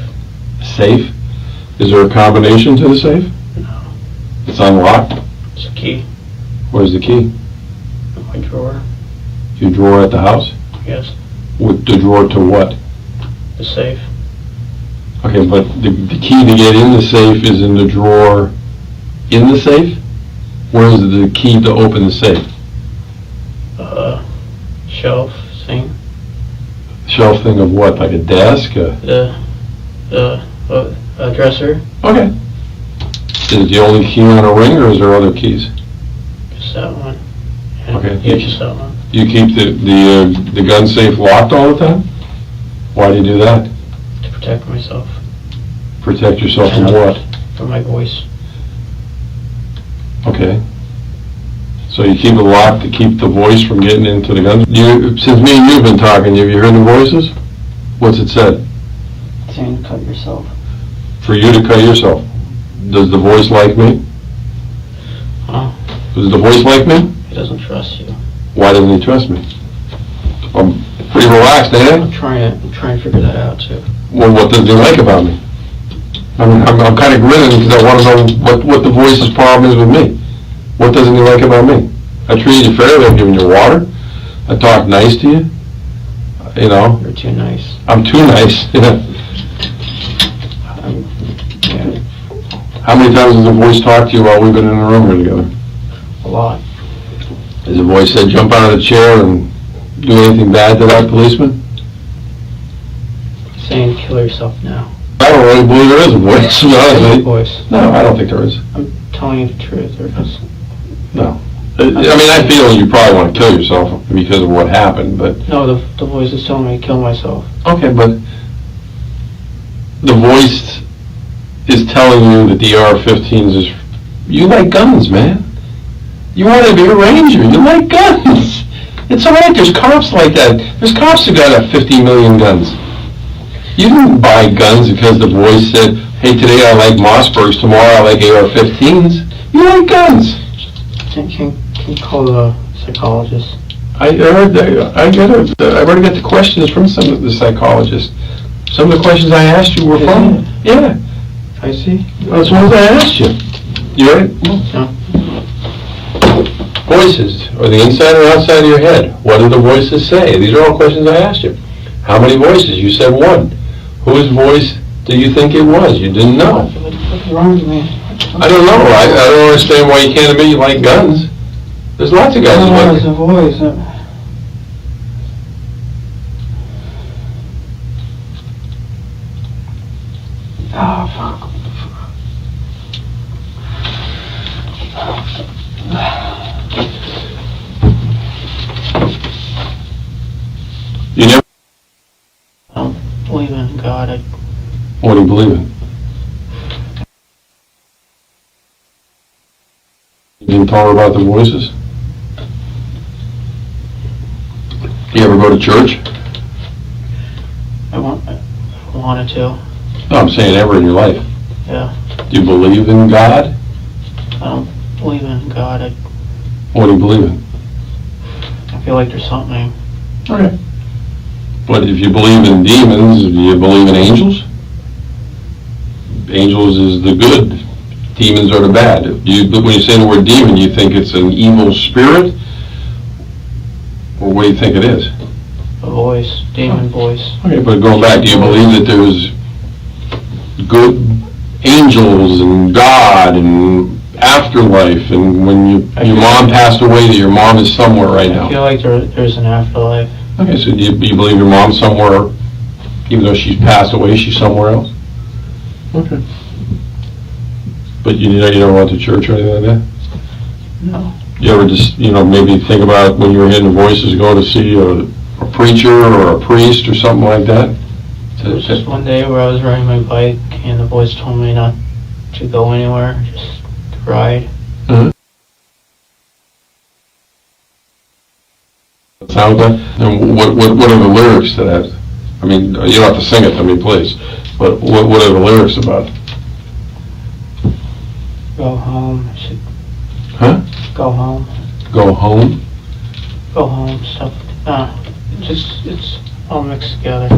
Safe? Is there a combination to the safe? No. It's unlocked? It's a key. Where's the key? In my drawer. Your drawer at the house? Yes. With the drawer to what? The safe. Okay, but the key to get in the safe is in the drawer in the safe? Where is the key to open the safe? Shelf thing. Shelf thing of what, like a desk? The dresser. Okay. Is it the only key on a ring, or is there other keys? Just that one. And Okay. Yeah, just that one. You keep the gun safe locked all the time? Why do you do that? To protect myself. Protect yourself from what? From my voice. Okay. So you keep it locked to keep the voice from getting into the gun? Since me and you have been talking, have you heard the voices? What's it said? Saying to cut yourself. For you to cut yourself. Does the voice like me? Huh? Does the voice like me? He doesn't trust you. Why doesn't he trust me? I'm pretty relaxed, ain't I? I'm trying to figure that out too. Well, what does he like about me? I'm kind of grinning because I want to know what the voice's problem is with me. What doesn't he like about me? I treated you fairly. I've given you water. I talked nice to you. You know. You're too nice. I'm too nice. Yeah. How many times has the voice talked to you while we've been in the room here together? A lot. Has the voice said, jump out of the chair and do anything bad to that policeman? Saying kill yourself now. I don't really believe there is a voice, to be honest with you. Voice. No, I don't think there is. I'm telling you the truth. There is. No. I mean, I feel you probably want to kill yourself because of what happened, but... No, the voice is telling me to kill myself. Okay, but the voice is telling you that the AR-15s is... You like guns, man. You want to be a ranger. You like guns. It's all right. There's cops like that. There's cops who got 50 million guns. You didn't buy guns because the voice said, hey, today I like Mossbergs, tomorrow I like AR-15s. You like guns. Can you call the psychologist? I heard that. I've already got the questions from some of the psychologists. Some of the questions I asked you were from. Yeah. I see. That's what I asked you. You ready? No. Voices. Are they inside or outside of your head? What do the voices say? These are all questions I asked you. How many voices? You said one. Whose voice do you think it was? You didn't know. What's wrong with me? I don't know. I don't understand why you can't admit you like guns. There's lots of guys who like It's a voice. Oh, fuck. You never... I don't believe in God. What do you believe in? You didn't tell her about the voices? You ever go to church? I wanted to. No, I'm saying ever in your life. Yeah. Do you believe in God? I don't believe in God. What do you believe in? I feel like there's something. Okay. But if you believe in demons, do you believe in angels? Angels is the good. Demons are the bad. When you say the word demon, you think it's an evil spirit? Or what do you think it is? A voice. Demon voice. Okay, but going back, do you believe that there's good angels and God and afterlife, and when your mom passed away, that your mom is somewhere right now? I feel like there's an afterlife. Okay, so do you believe your mom's somewhere, even though she's passed away, she's somewhere else? Okay. But you never went to church or anything like that? No. You ever just, maybe think about when you were hearing the voices, go to see a preacher or a priest or something like that? It was just one day where I was riding my bike and the voice told me not to go anywhere, just to ride. Mm-hmm. Sounds like, and what are the lyrics to that? I mean, you don't have to sing it to me, please. But what are the lyrics about? Go home. Huh? Go home. Go home? Go home. Stuff. It's all mixed together.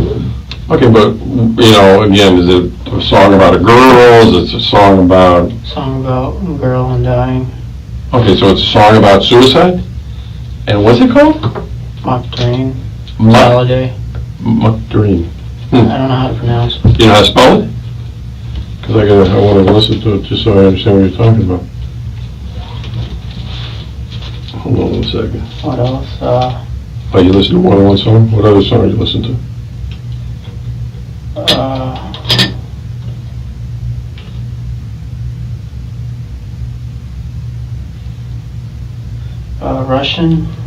Okay, but, again, is it a song about a girl? Is it a song about... Song about a girl and dying. Okay, so it's a song about suicide? And what's it called? Mock Dream. Mock Holiday. Dream. I don't know how to pronounce it. You know how to spell it? Because I want to listen to it just so I understand what you're talking about. Hold on one second. What else? Oh, you listen to more than one song? What other song you listen to?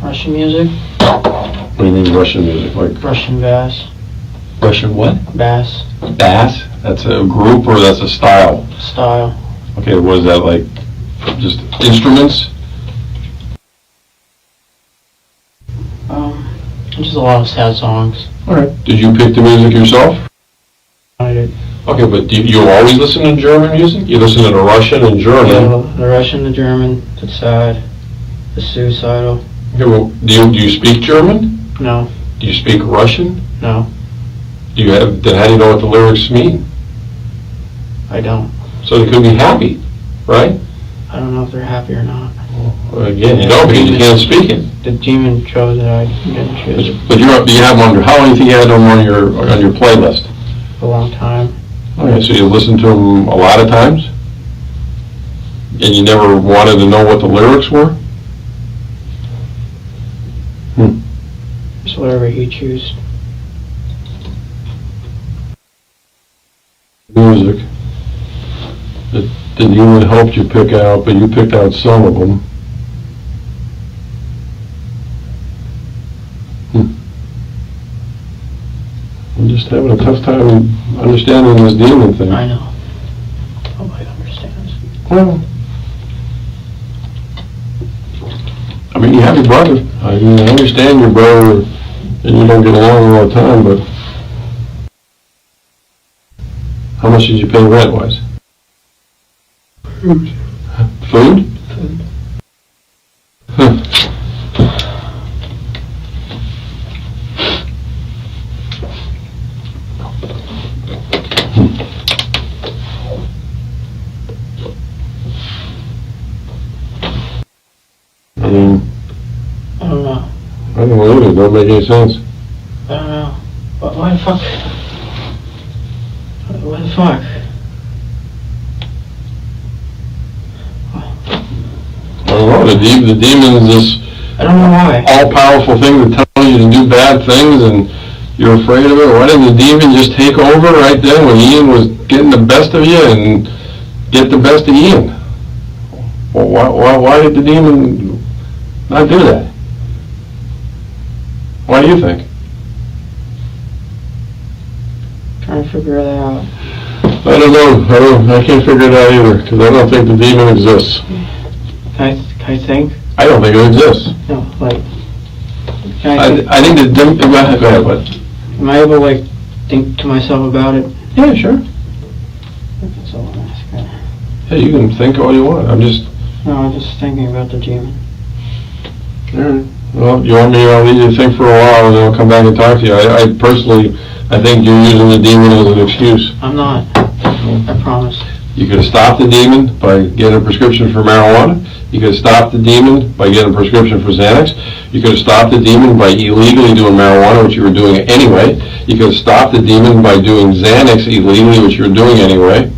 Russian music. What do you mean Russian music? Like Russian bass. Russian what? Bass. Bass? That's a group or that's a style? Style. Okay, what is that, like just instruments? Just a lot of sad songs. Alright. Did you pick the music yourself? I did. Okay, but do you always listen to German music? You listen to the Russian and German? The Russian, the German, the sad, the suicidal. Okay, well, do you speak German? No. Do you speak Russian? No. Then how do you know what the lyrics mean? I don't. So they could be happy, right? I don't know if they're happy or not. Well, again, you don't because you can't speak it. The demon chose it, I didn't choose it. But you have them how long do you think you had them on your playlist? A long time. Okay, so you listened to them a lot of times? And you never wanted to know what the lyrics were? whatever he chooses. Music that the demon helped you pick out, but you picked out some of them. I'm just having a tough time understanding this demon thing. I know. Nobody understands. Well, I mean, you have your brother. I mean, I understand your brother, and you don't get along all the time, but how much did you pay rent-wise? Food. Food? Food. Huh. I mean, I don't know. I don't believe it. Don't make any sense. I don't know. Why the fuck? Why the fuck? I don't know. The demon is this I don't know why. all-powerful thing that tells you to do bad things, and you're afraid of it. Why didn't the demon just take over right then when Ian was getting the best of you and get the best of Ian? Well, why did the demon not do that? Why do you think? Trying to figure that out. I don't know. I can't figure it out either, because I don't think the demon exists. Can I think? I don't think it exists. No, like. Can I think? I think the demon. Go ahead, bud. Am I able to, like, think to myself about it? Yeah, sure. That's all I'm asking. Hey, you can think all you want. I'm just. No, I'm just thinking about the demon. All right. Well, you want me? I'll leave you to think for a while, and then I'll come back and talk to you. I personally, I think you're using the demon as an excuse. I'm not. I promise. You could have stopped the demon by getting a prescription for marijuana. You could have stopped the demon by getting a prescription for Xanax. You could have stopped the demon by illegally doing marijuana, which you were doing anyway. You could have stopped the demon by doing Xanax illegally, which you were doing anyway.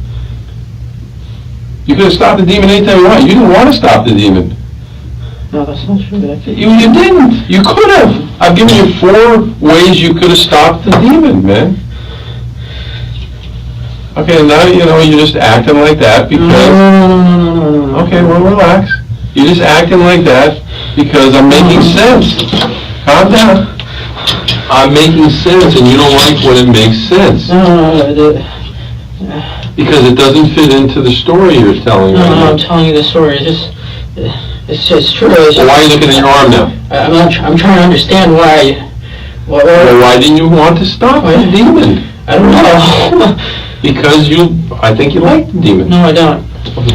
You could have stopped the demon anytime you want. You didn't want to stop the demon. No, that's not true. You didn't. You could have. I've given you 4 ways you could have stopped the demon, man. Okay, now you're just acting like that because... No. Okay, well, relax. You're just acting like that because I'm making sense. Calm down. I'm making sense, and you don't like when it makes sense. No. Because it doesn't fit into the story you're telling me. No, I'm telling you the story. It's just true. Well, why are you looking at your arm now? I'm trying to understand why. Well, why didn't you want to stop the demon? I don't know. Because I think you like the demon. No, I don't.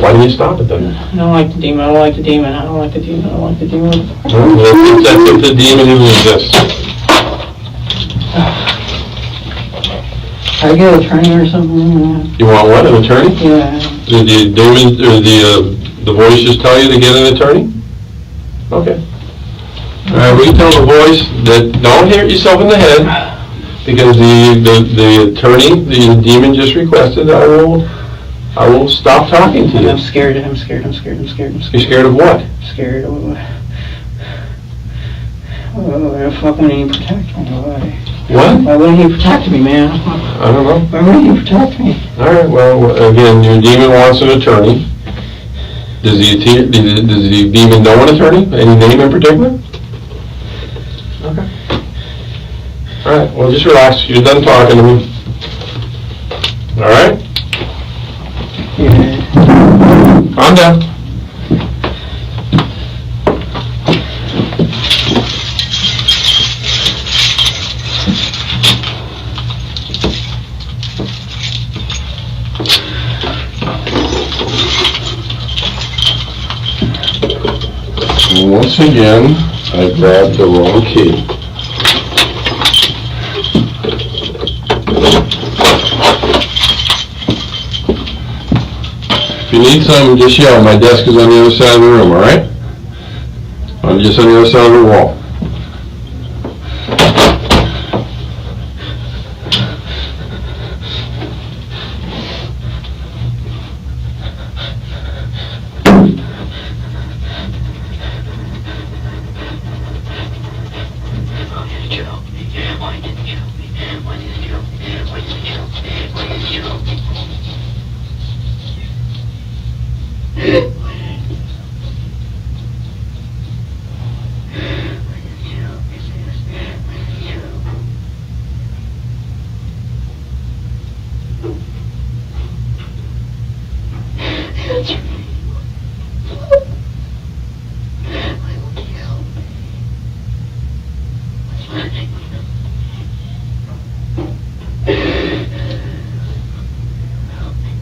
Why didn't you stop it then? I don't like the demon. I don't like the demon. I don't like the demon. I don't like the demon. Well, that's if the demon even exists. Can I get an attorney or something? You want what? An attorney? Yeah. Did the demon or the voice just tell you to get an attorney? Okay. All right, we tell the voice that don't hit yourself in the head because the attorney, the demon just requested I will stop talking to you. I'm scared. I'm scared. You're scared of what? Scared. Oh, fuck, wouldn't he protect me? What? Why wouldn't he protect me, man? I don't know. Why wouldn't he protect me? All right, well, again, your demon wants an attorney. Does the demon know an attorney? Any name in particular? Okay. All right, well, just relax. You're done talking to me. All right? Yeah. Calm down. Once again, I grabbed the wrong key. If you need something, just yell. My desk is on the other side of the room, all right? I'm just on the other side of the wall. Joe. Answer me. I want you to help me. With finding them. Help me.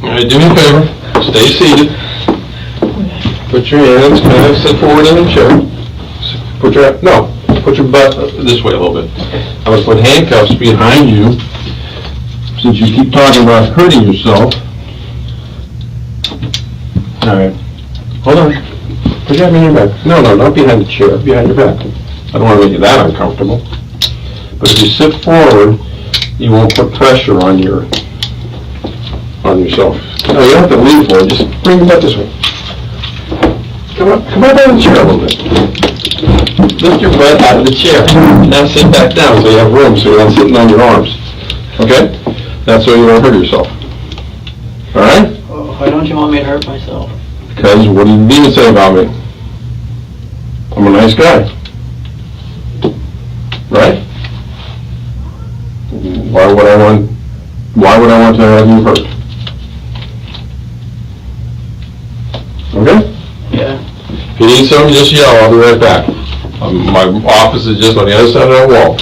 All right, do me a favor, stay seated. Put your hands, kind of sit forward in the chair. Put your butt this way a little bit. I'm going to put handcuffs behind you, since you keep talking about hurting yourself. All right, hold on. Put your hand behind your back. No, not behind the chair, behind your back. I don't want to make you that uncomfortable. But if you sit forward, you won't put pressure on yourself. No, you don't have to lean forward, just bring your butt this way. Come up out of the chair a little bit. Lift your butt out of the chair. Now sit back down so you have room, so you're not sitting on your arms. Okay? That's so you don't hurt yourself. All right? Why don't you want me to hurt myself? Because what did the demon say about me? I'm a nice guy. Right? Why would I want to have you hurt? Okay? Yeah. If you need something, just yell. I'll be right back. My office is just on the other side of that wall.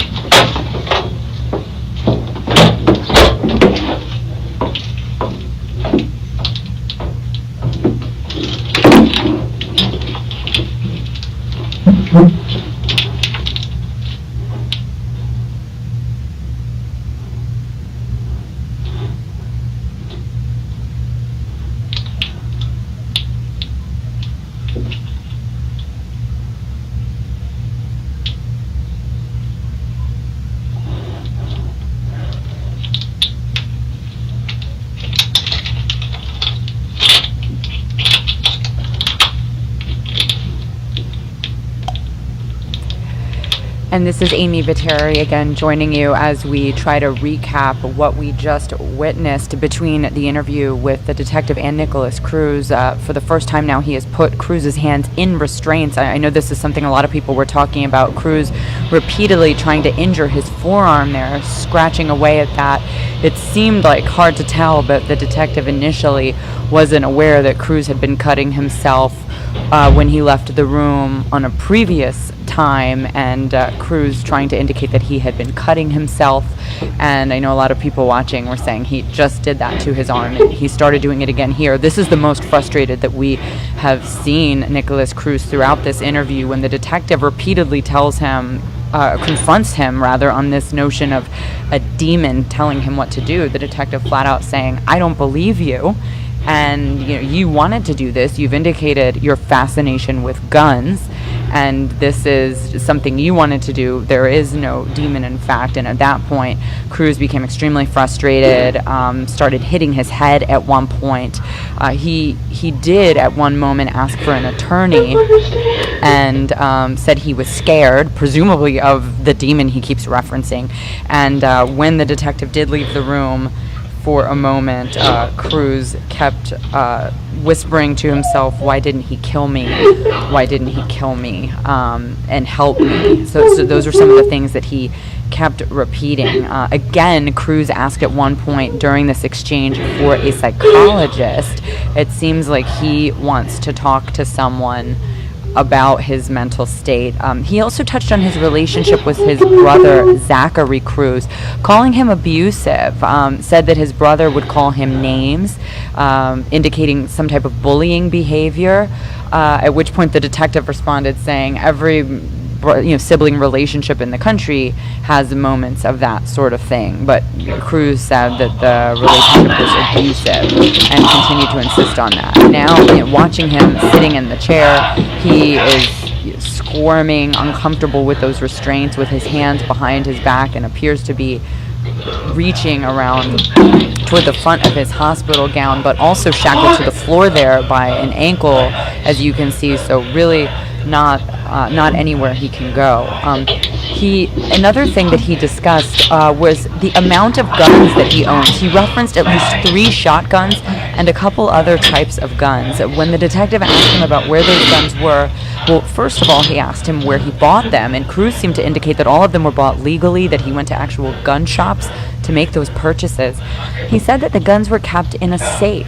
And this is Amy Viteri again joining you as we try to recap what we just witnessed between the interview with the detective and Nikolas Cruz. For the first time now, he has put Cruz's hands in restraints. I know this is something a lot of people were talking about. Cruz repeatedly trying to injure his forearm there, scratching away at that. It seemed like hard to tell, but the detective initially wasn't aware that Cruz had been cutting himself when he left the room on a previous time, and Cruz trying to indicate that he had been cutting himself. And I know a lot of people watching were saying he just did that to his arm, and he started doing it again here. This is the most frustrated that we have seen Nikolas Cruz throughout this interview, when the detective repeatedly tells him, confronts him rather, on this notion of a demon telling him what to do. The detective flat out saying, "I don't believe you. And you wanted to do this. You've indicated your fascination with guns, and this is something you wanted to do. There is no demon, in fact." And at that point, Cruz became extremely frustrated, started hitting his head at one point. He did at one moment ask for an attorney, and said he was scared, presumably of the demon he keeps referencing. And when the detective did leave the room, for a moment, Cruz kept whispering to himself, "Why didn't he kill me? Why didn't he kill me? And help me?" So those are some of the things that he kept repeating. Again, Cruz asked at one point during this exchange for a psychologist. It seems like he wants to talk to someone about his mental state. He also touched on his relationship with his brother, Zachary Cruz, calling him abusive, said that his brother would call him names, indicating some type of bullying behavior, at which point the detective responded saying, sibling relationship in the country has moments of that sort of thing. But Cruz said that the relationship was abusive and continued to insist on that. Now, watching him sitting in the chair, he is squirming, uncomfortable with those restraints, with his hands behind his back, and appears to be reaching around toward the front of his hospital gown, but also shackled to the floor there by an ankle, as you can see. So really not anywhere he can go. Another thing that he discussed was the amount of guns that he owns. He referenced at least 3 shotguns and a couple other types of guns. When the detective asked him about where those guns were, well, first of all, he asked him where he bought them, and Cruz seemed to indicate that all of them were bought legally, that he went to actual gun shops to make those purchases. He said that the guns were kept in a safe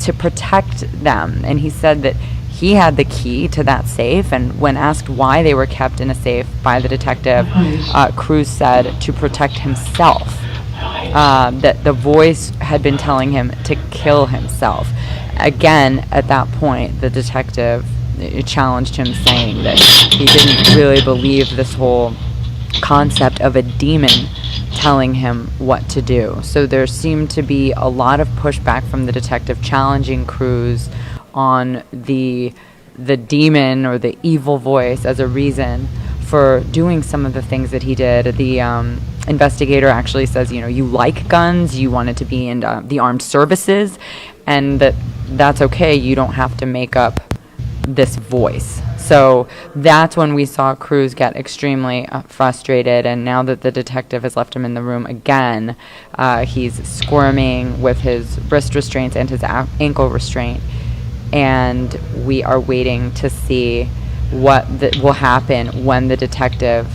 to protect them, and he said that he had the key to that safe, and when asked why they were kept in a safe by the detective, Cruz said to protect himself, that the voice had been telling him to kill himself. Again, at that point, the detective challenged him, saying that he didn't really believe this whole concept of a demon telling him what to do. So there seemed to be a lot of pushback from the detective challenging Cruz on the demon or the evil voice as a reason for doing some of the things that he did. The investigator actually says, you like guns, you wanted to be in the armed services, and that's okay, you don't have to make up this voice. So that's when we saw Cruz get extremely frustrated, and now that the detective has left him in the room again, he's squirming with his wrist restraints and his ankle restraint, and we are waiting to see what will happen when the detective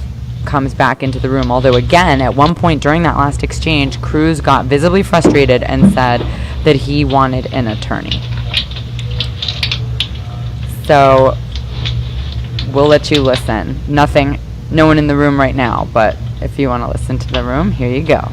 comes back into the room. Although again, at one point during that last exchange, Cruz got visibly frustrated and said that he wanted an attorney. So we'll let you listen. No one in the room right now, but if you want to listen to the room, here you go.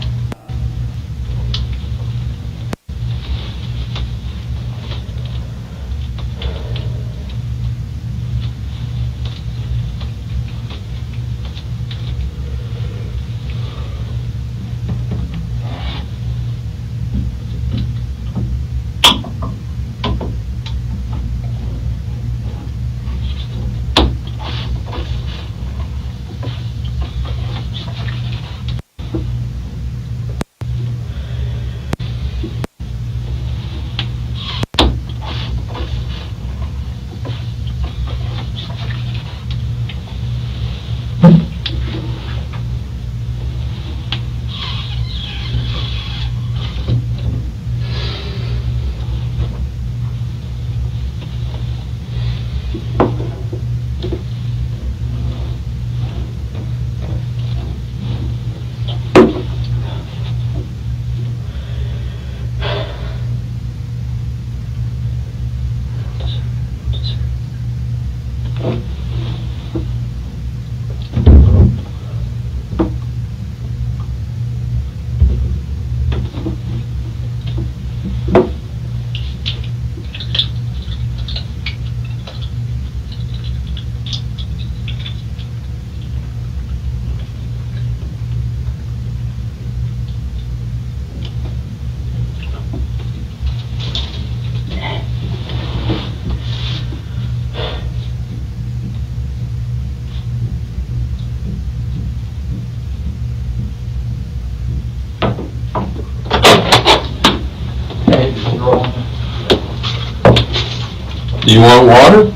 Do you want water?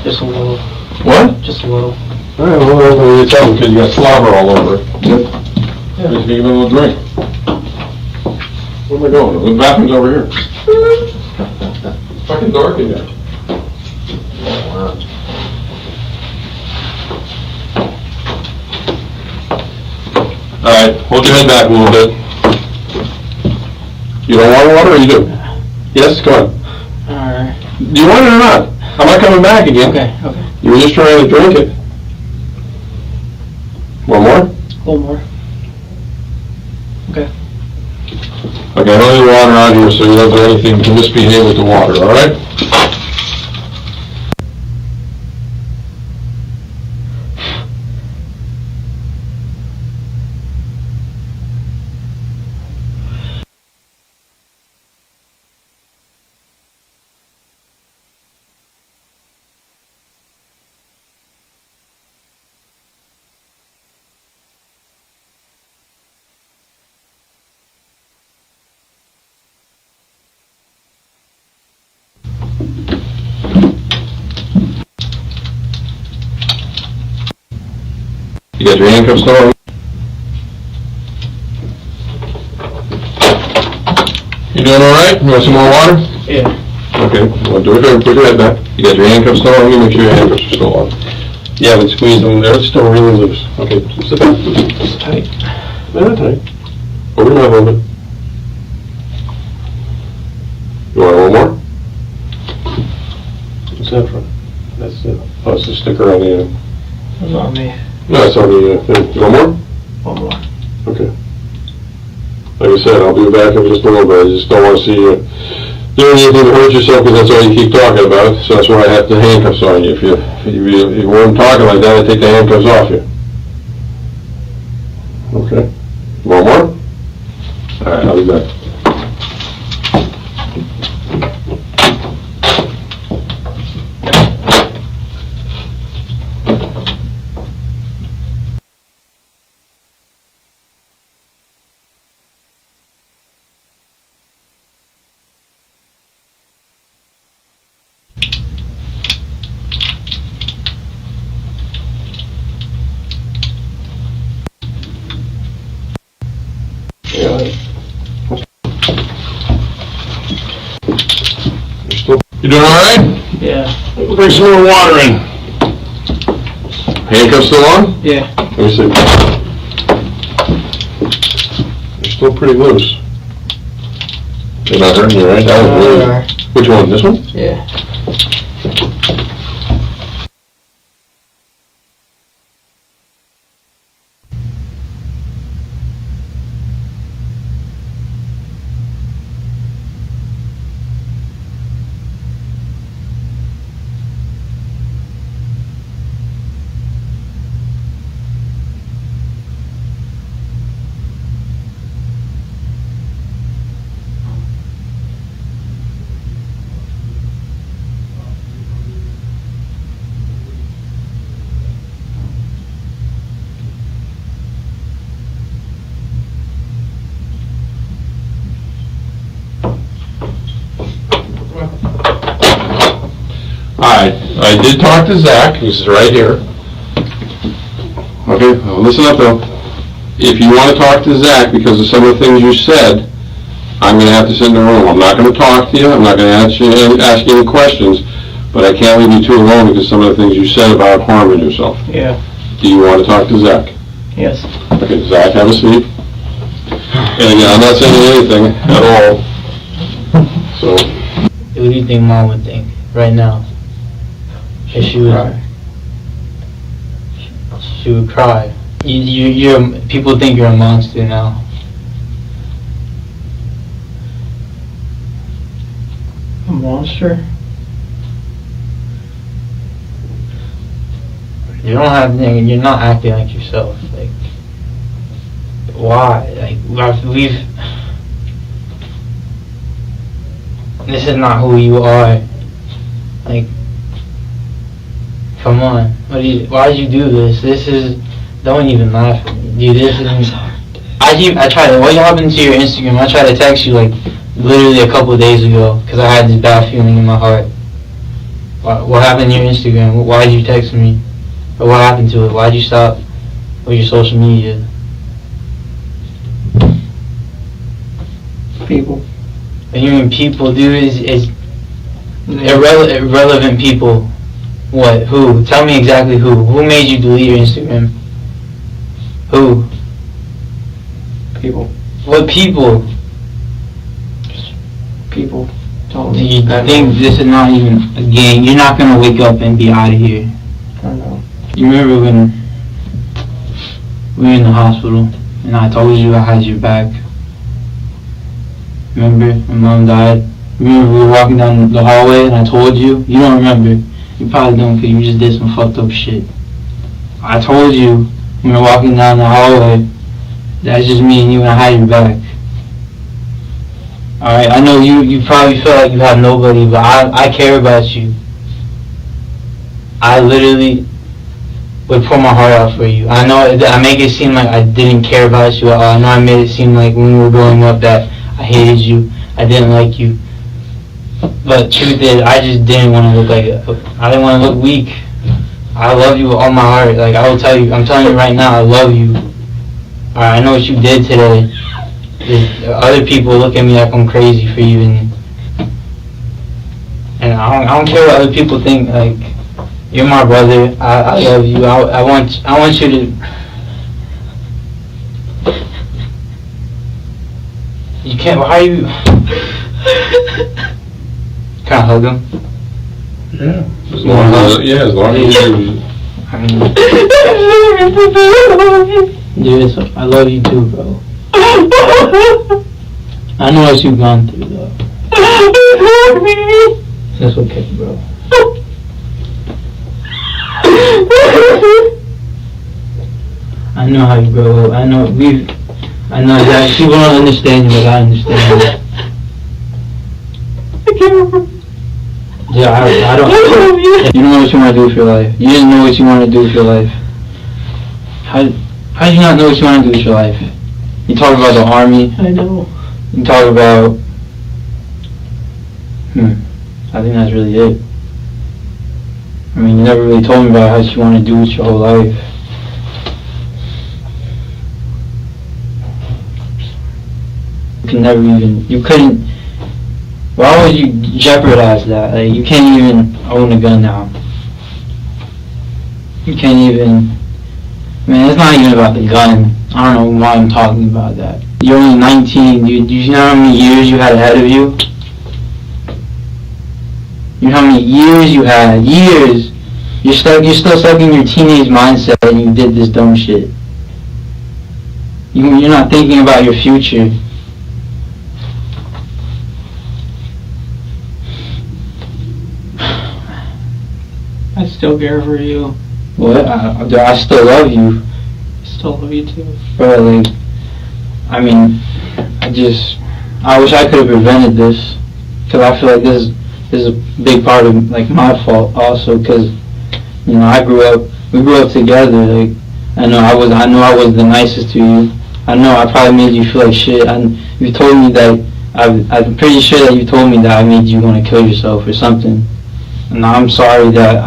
Just a little. What? Just a little. All right, well, that's what you tell them, because you got slobber all over it. Yep. Yeah. Just give him a little drink. Where am I going? The bathroom's over here. Fucking dark in there. All right, hold your head back a little bit. You don't want water, or you do? Yes, go on. Alright. Do you want it or not? I'm not coming back again. Okay. You were just trying to drink it. One more? A little more. Okay. Okay, I don't need water out here, so you don't do anything to misbehave with the water, all right? You got your handcuffs still on? You doing all right? You want some more water? Yeah. Okay, well, do it there, put your head back. You got your handcuffs still on? You make sure your handcuffs are still on. You haven't squeezed them, they're still really loose. Okay, sit back. It's tight. They're not tight. Open your mouth a little bit. You want one more? What's that for? That's it. Oh, it's a sticker on the end. It's on me. No, it's on the thing. You want more? One more. Okay. Like I said, I'll be back in just a little bit. I just don't want to see you doing anything to hurt yourself, because that's all you keep talking about. So that's why I have the handcuffs on you. If you weren't talking like that, I'd take the handcuffs off you. Okay. One more? All right, I'll be back. You doing all right? Yeah. Bring some more water in. Handcuffs still on? Yeah. Let me see. They're still pretty loose. They're not hurting you, right? That was They really... are. Which one? This one? Yeah. Alright, I did talk to Zach, he's right here. Okay, well, listen up though. If you want to talk to Zach because of some of the things you said, I'm going to have to sit in the room. I'm not going to talk to you, I'm not going to ask you any questions, but I can't leave you two alone because some of the things you said about harming yourself. Yeah. Do you want to talk to Zach? Yes. Okay, Zach, have a seat. And again, I'm not saying anything at all. So, What do you think Mom would think right now? If she would, she would cry. People think you're a monster now. A monster? You don't have, you're not acting like yourself. Like, why? Like, this is not who you are. Like, come on. Why'd you do this? Don't even laugh at me. Dude, this is... I tried to, what happened to your Instagram? I tried to text you like literally a couple of days ago because I had this bad feeling in my heart. What happened to your Instagram? Why'd you text me? Or what happened to it? Why'd you stop with your social media? People. And you mean people, dude, is irrelevant people. What? Who? Tell me exactly who. Who made you delete your Instagram? Who? People. What people? People. Told Do me. you think this is not even a game? You're not gonna wake up and be out of here. I know. You remember when we were in the hospital and I told you I had your back? Remember when Mom died? Remember we were walking down the hallway and I told you? You don't remember. You probably don't because you just did some fucked up shit. I told you when we were walking down the hallway, that's just me and you and I had your back. Alright, I know you probably feel like you have nobody, but I care about you. I literally would pour my heart out for you. I know I make it seem like I didn't care about you at all. I know I made it seem like when we were growing up that I hated you, I didn't like you. But truth is, I just didn't want to look like I didn't want to look weak. I love you with all my heart. Like, I will tell you, I'm telling you right now, I love you. Alright, I know what you did today. Other people look at me like I'm crazy for you, and I don't care what other people think. Like, you're my brother. I love you. I want you to. You can't. Why are you? Can I hug him? Yeah. As long as, as long as you... I mean, dude, I love you too, bro. I know what you've gone through, though. That's okay, bro. I know how you grow up. I know that people don't understand you, but I understand. Yeah, I don't. You don't know what you want to do with your life. You didn't know what you want to do with your life. How did you not know what you want to do with your life? You talk about the army. I know. You talk about. I think that's really it. I mean, you never really told me about how you want to do with your whole life. You couldn't. Why would you jeopardize that? Like, you can't even own a gun now. You can't even. Man, it's not even about the gun. I don't know why I'm talking about that. You're only 19. Do you know how many years you had ahead of you? You know how many years you had? Years. You're still stuck in your teenage mindset, and you did this dumb shit. You're not thinking about your future. I still care for you. What? I still love you. Still love you too. Bro, like, I mean, I wish I could have prevented this, because I feel like this is a big part of, like, my fault also, because, you know, we grew up together. Like, I know I was the nicest to you. I know I probably made you feel like shit. You told me that, I'm pretty sure that you told me that I made you want to kill yourself or something. And I'm sorry that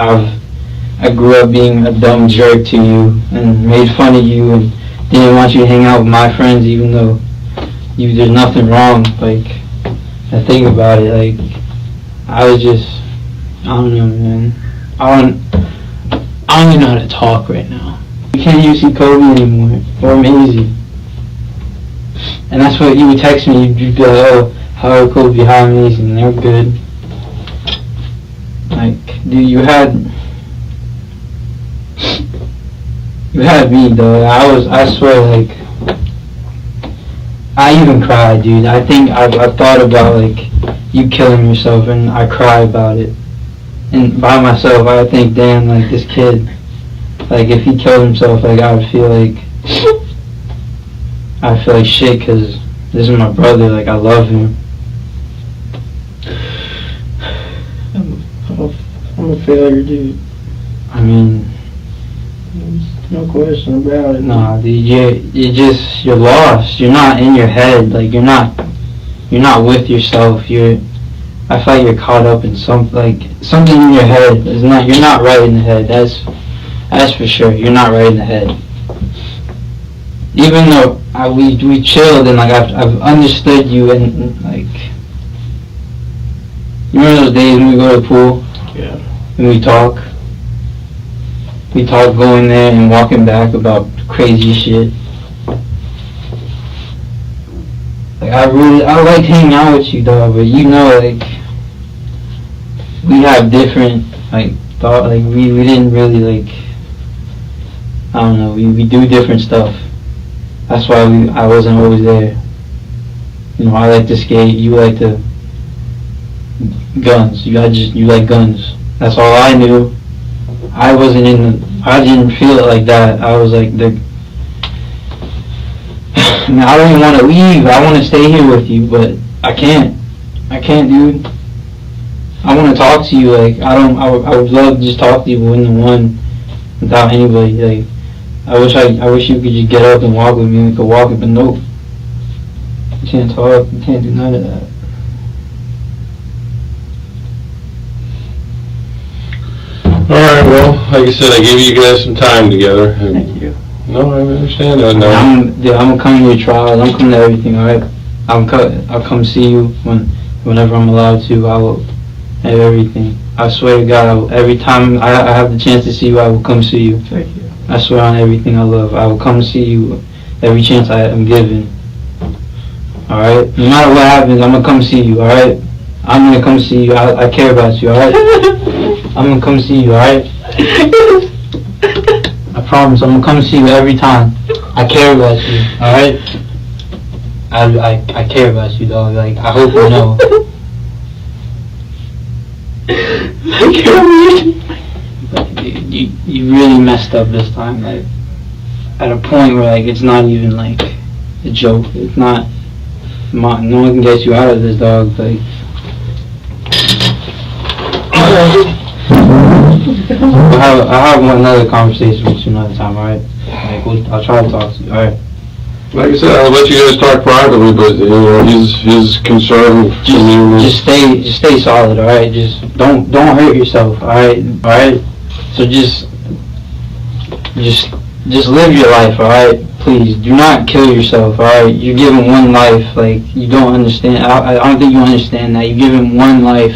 I grew up being a dumb jerk to you and made fun of you and didn't want you to hang out with my friends, even though there's nothing wrong. Like, I think about it, like, I don't know, man. I don't even know how to talk right now. You can't even see Kobe anymore, or Maisie. And that's what you would text me, you'd be like, oh, how are Kobe, how are Maisie, and they're good. Like, dude, you had me, though. I swear, like, I even cried, dude. I think I thought about, like, you killing yourself, and I cry about it. And by myself, I think, damn, like, this kid, like, if he killed himself, like, I would feel like shit, because this is my brother, like, I love him. I'm a failure, dude. I mean, There's no question about it. nah, dude, you're lost. You're not in your head. Like, you're not with yourself. I feel like you're caught up in something in your head. You're not right in the head. That's for sure. You're not right in the head. Even though we chilled and, like, I've understood you, and, like, you remember those days when we go to the pool? Yeah. And we talk going there and walking back about crazy shit. Like, I like hanging out with you, dog, but you know, like, we have different, like, thought, like, we didn't really, like, I don't know, we do different stuff. That's why I wasn't always there. You know, I like to skate, you like to guns. You like guns. That's all I knew. I didn't feel it like that. I was like, I don't even want to leave. I want to stay here with you, but I can't, dude. I want to talk to you. Like, I would love to just talk to you one-to-one without anybody. Like, I wish you could just get up and walk with me, and we could walk it, but nope. You can't talk. You can't do none of that. right, well, like I said, I gave you guys some time together. and- Thank you. No, I understand that now. I'm gonna come to your trials. I'm coming to everything. All right. I'll come see you whenever I'm allowed to. I will have everything. I swear to God, every time I have the chance to see you, I will come see you. Thank you. I swear on everything I love, I will come see you every chance I am given. All right. No matter what happens, I'm gonna come see you. All right. I'm gonna come see you. I care about you. All right. I'm gonna come see you. All right. I promise. I'm gonna come see you every time. I care about you. All right. I care about you, dog. Like, I hope you know. I care about you. You really messed up this time. Like, at a point where like it's not even like a joke. It's not. No one can get you out of this, dog. Like. I'll have another conversation with you another time, alright? Like, I'll try to talk to you, alright? Like I said, I'll let you guys talk privately, but, you know, his concern to me was... Just stay solid, alright? Just don't hurt yourself, alright? Alright? So just live your life, alright? Please, do not kill yourself, alright? You're given one life, like, you don't understand, I don't think you understand that. You're given one life.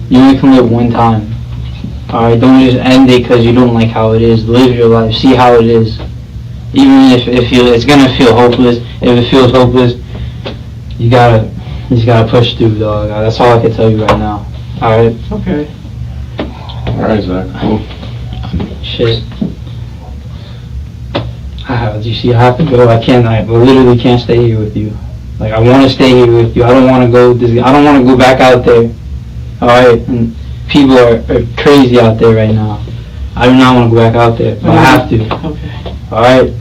You only can live one time. Alright, don't just end it because you don't like how it is. Live your life, see how it is. Even if it's gonna feel hopeless, if it feels hopeless, you just gotta push through, dog. That's all I can tell you right now. Alright? Okay. Alright, Zach, cool. Shit. You see, I have to go. I literally can't stay here with you. Like, I want to stay here with you. I don't want to go back out there. Alright? And people are crazy out there right now. I do not want to go back out there, but I have to. Okay. Alright?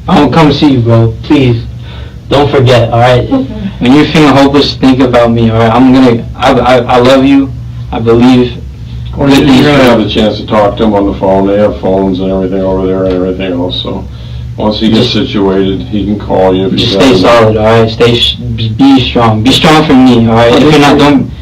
I'm gonna come see you, bro. Please. Don't forget, alright? When you're feeling hopeless, think about me, alright? I love you. I believe. Well, you're gonna have the chance to talk to him on the phone. They have phones and everything over there and everything else, so once he gets situated, he can call you if Just you stay solid, alright? Be strong. Be strong for me, alright?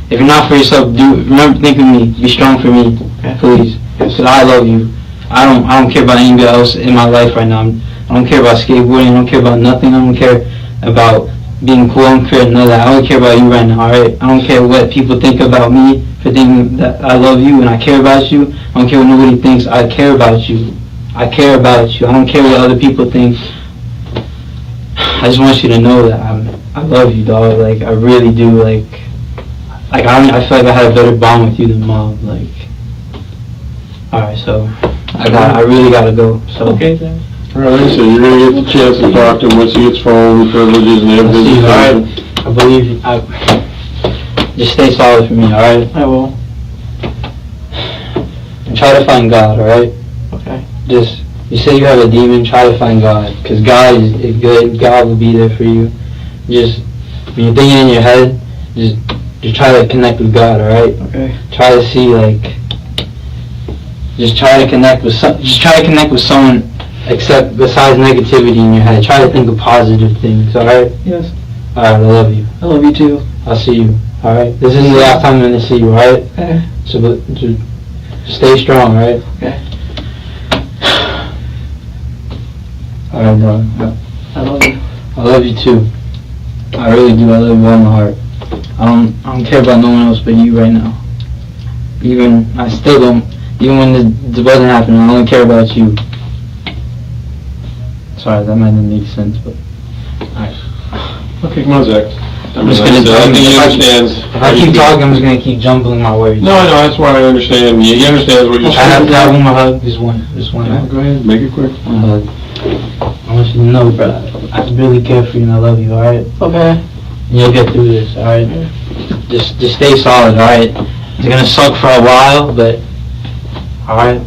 If you're not for yourself, remember, think of me. Be strong for me, please. Because I love you. I don't care about anybody else in my life right now. I don't care about skateboarding. I don't care about nothing. I don't care about being cool. I don't care none of that. I only care about you right now, alright? I don't care what people think about me for thinking that I love you and I care about you. I don't care what nobody thinks. I care about you. I care about you. I don't care what other people think. I just want you to know that I love you, dog. Like, I really do. Like I feel like I had a better bond with you than Mom. Like, alright, so I really gotta go. So Okay, then. Alright, so you're gonna get the chance to talk to him once he gets phone privileges and I'll see you, everything. alright? I believe just stay solid for me, alright? I will. And try to find God, alright? Okay. You say you have a demon, try to find God, because God is good. God will be there for you. Just when you're thinking in your head, just try to connect with God, alright? Okay. Try to see, like, just try to connect with someone except besides negativity in your head. Try to think of positive things, alright? Yes. Alright, I love you. I love you too. I'll see you, alright? This isn't the last time I'm gonna see you, alright? Okay. So stay strong, alright? Okay. Alright, bro. I love you. I love you too. I really do. I love you all my heart. I don't care about no one else but you right now. I still don't. Even when this wasn't happening, I only care about you. Sorry, that might not make sense, but. Alright. Okay, come on, Zach. I'm just gonna. I think he understands. If I keep talking, I'm just gonna keep jumbling my words. No, that's why I understand. He understands what you're I have saying. to have one more hug. Just one. Yeah, go ahead, make it quick. One hug. I want you to know, bro. I really care for you and I love you. All right. Okay. And you'll get through this. All right. Just stay solid. All right. It's gonna suck for a while, but all right.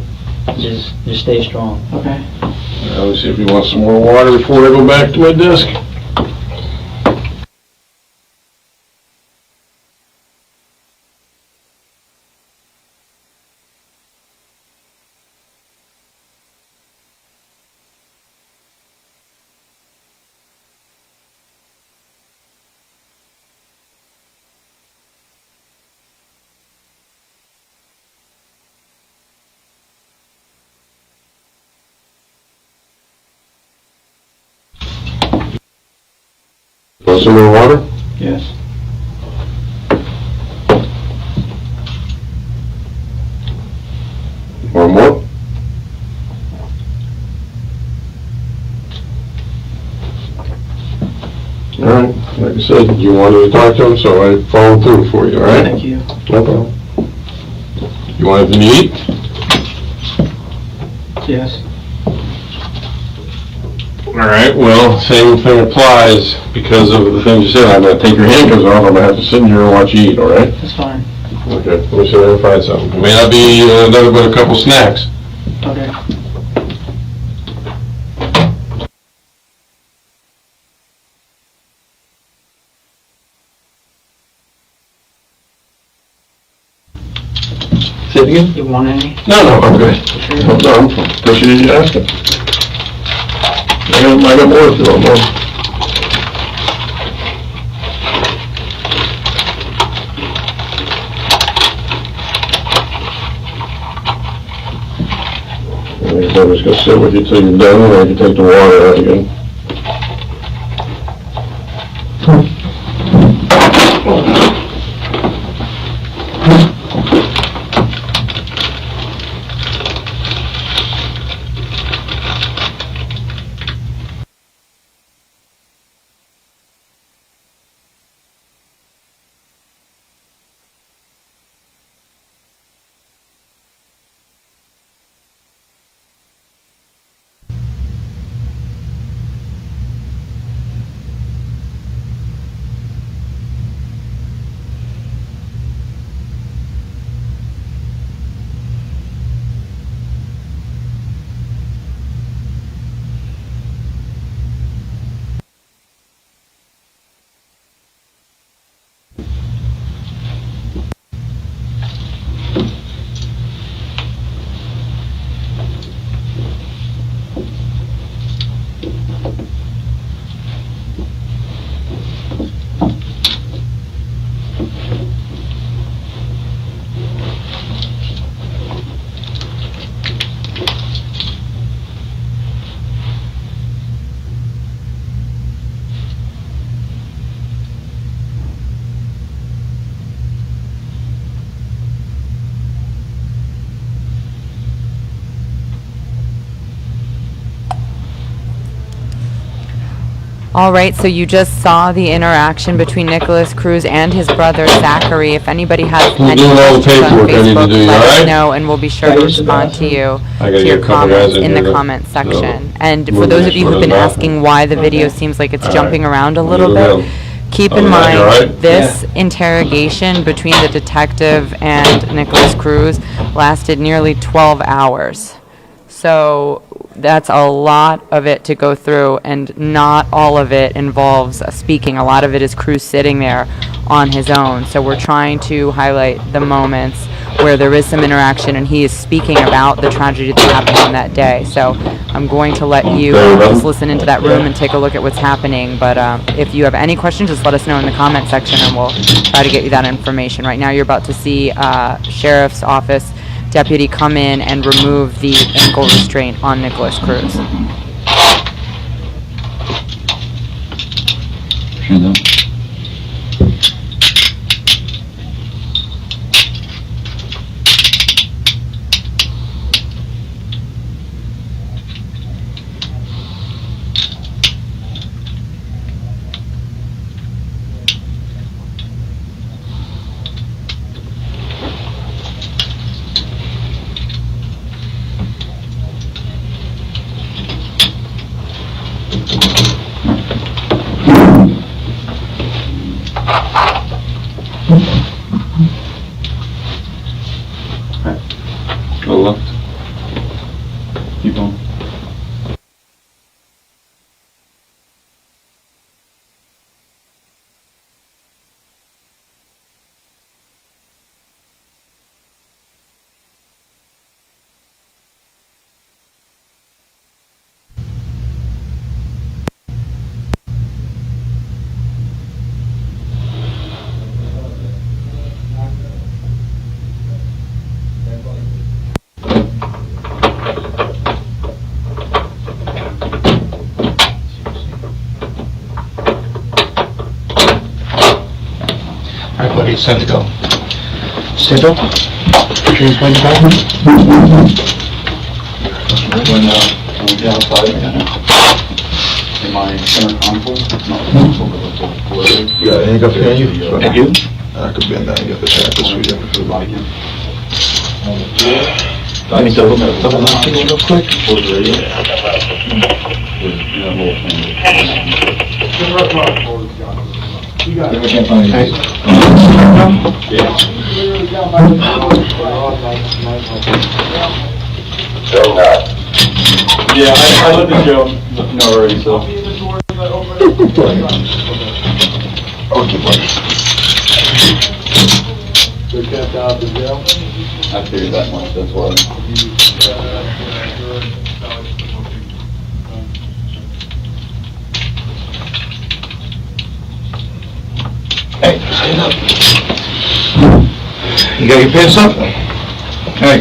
Just stay strong. Okay. Let me see if he wants some more water before I go back to my desk. Want some more water? Yes. Or more? All right, like I said, you wanted to talk to him, so I followed through for you, all right? Thank you. No problem. You want anything to eat? Yes. All right, well, same thing applies because of the things you said. I'm gonna take your handcuffs off, I'm gonna have to sit in here and watch you eat, all right? That's fine. Okay, let me see if I can find something. It may not be nothing but a couple snacks. Okay. Say it again? You want any? No, I'm good. No, I'm fine. Appreciate you asking. I got more if you want more. I'm just gonna sit with you till you're done, and I can take the water out again. All right, so you just saw the interaction between Nikolas Cruz and his brother Zachary. If anybody has We're any doing all the questions on paperwork I need to Facebook, do, let all us right? know, and we'll be sure to Can I use the respond to you, I gotta to your get a couple guys comments in in here the to- comment section. And for move those this of you one who've been to the asking why the video Okay. seems like it's All jumping right. around a We'll little do bit, them. keep Oh, in yeah, mind, all right? this interrogation between the detective and Nikolas Cruz lasted nearly 12 hours. So that's a lot of it to go through, and not all of it involves speaking. A lot of it is Cruz sitting there on his own. So we're trying to highlight the moments where there is some interaction and he is speaking about the tragedy that happened on that day. So I'm going to let you just listen into that room and take a look at what's happening. But if you have any questions, just let us know in the comment section and we'll try to get you that information. Right now you're about to see Sheriff's Office deputy come in and remove the ankle restraint on Nikolas Cruz. it's time to go. Stand up. Please find your back. When we get outside, in my center console, not the console, but the floor. You got anything up here on you? Thank you. I could bend down and get the tap this for you. Like it. Let me double knock it real quick. For the radio. With, you know, little thing. I can't find anything. Yeah. Yeah, I lived in jail, already, so. Okay, buddy. I figured that much, that's why. Hey, stand up. You got your pants up? Hey.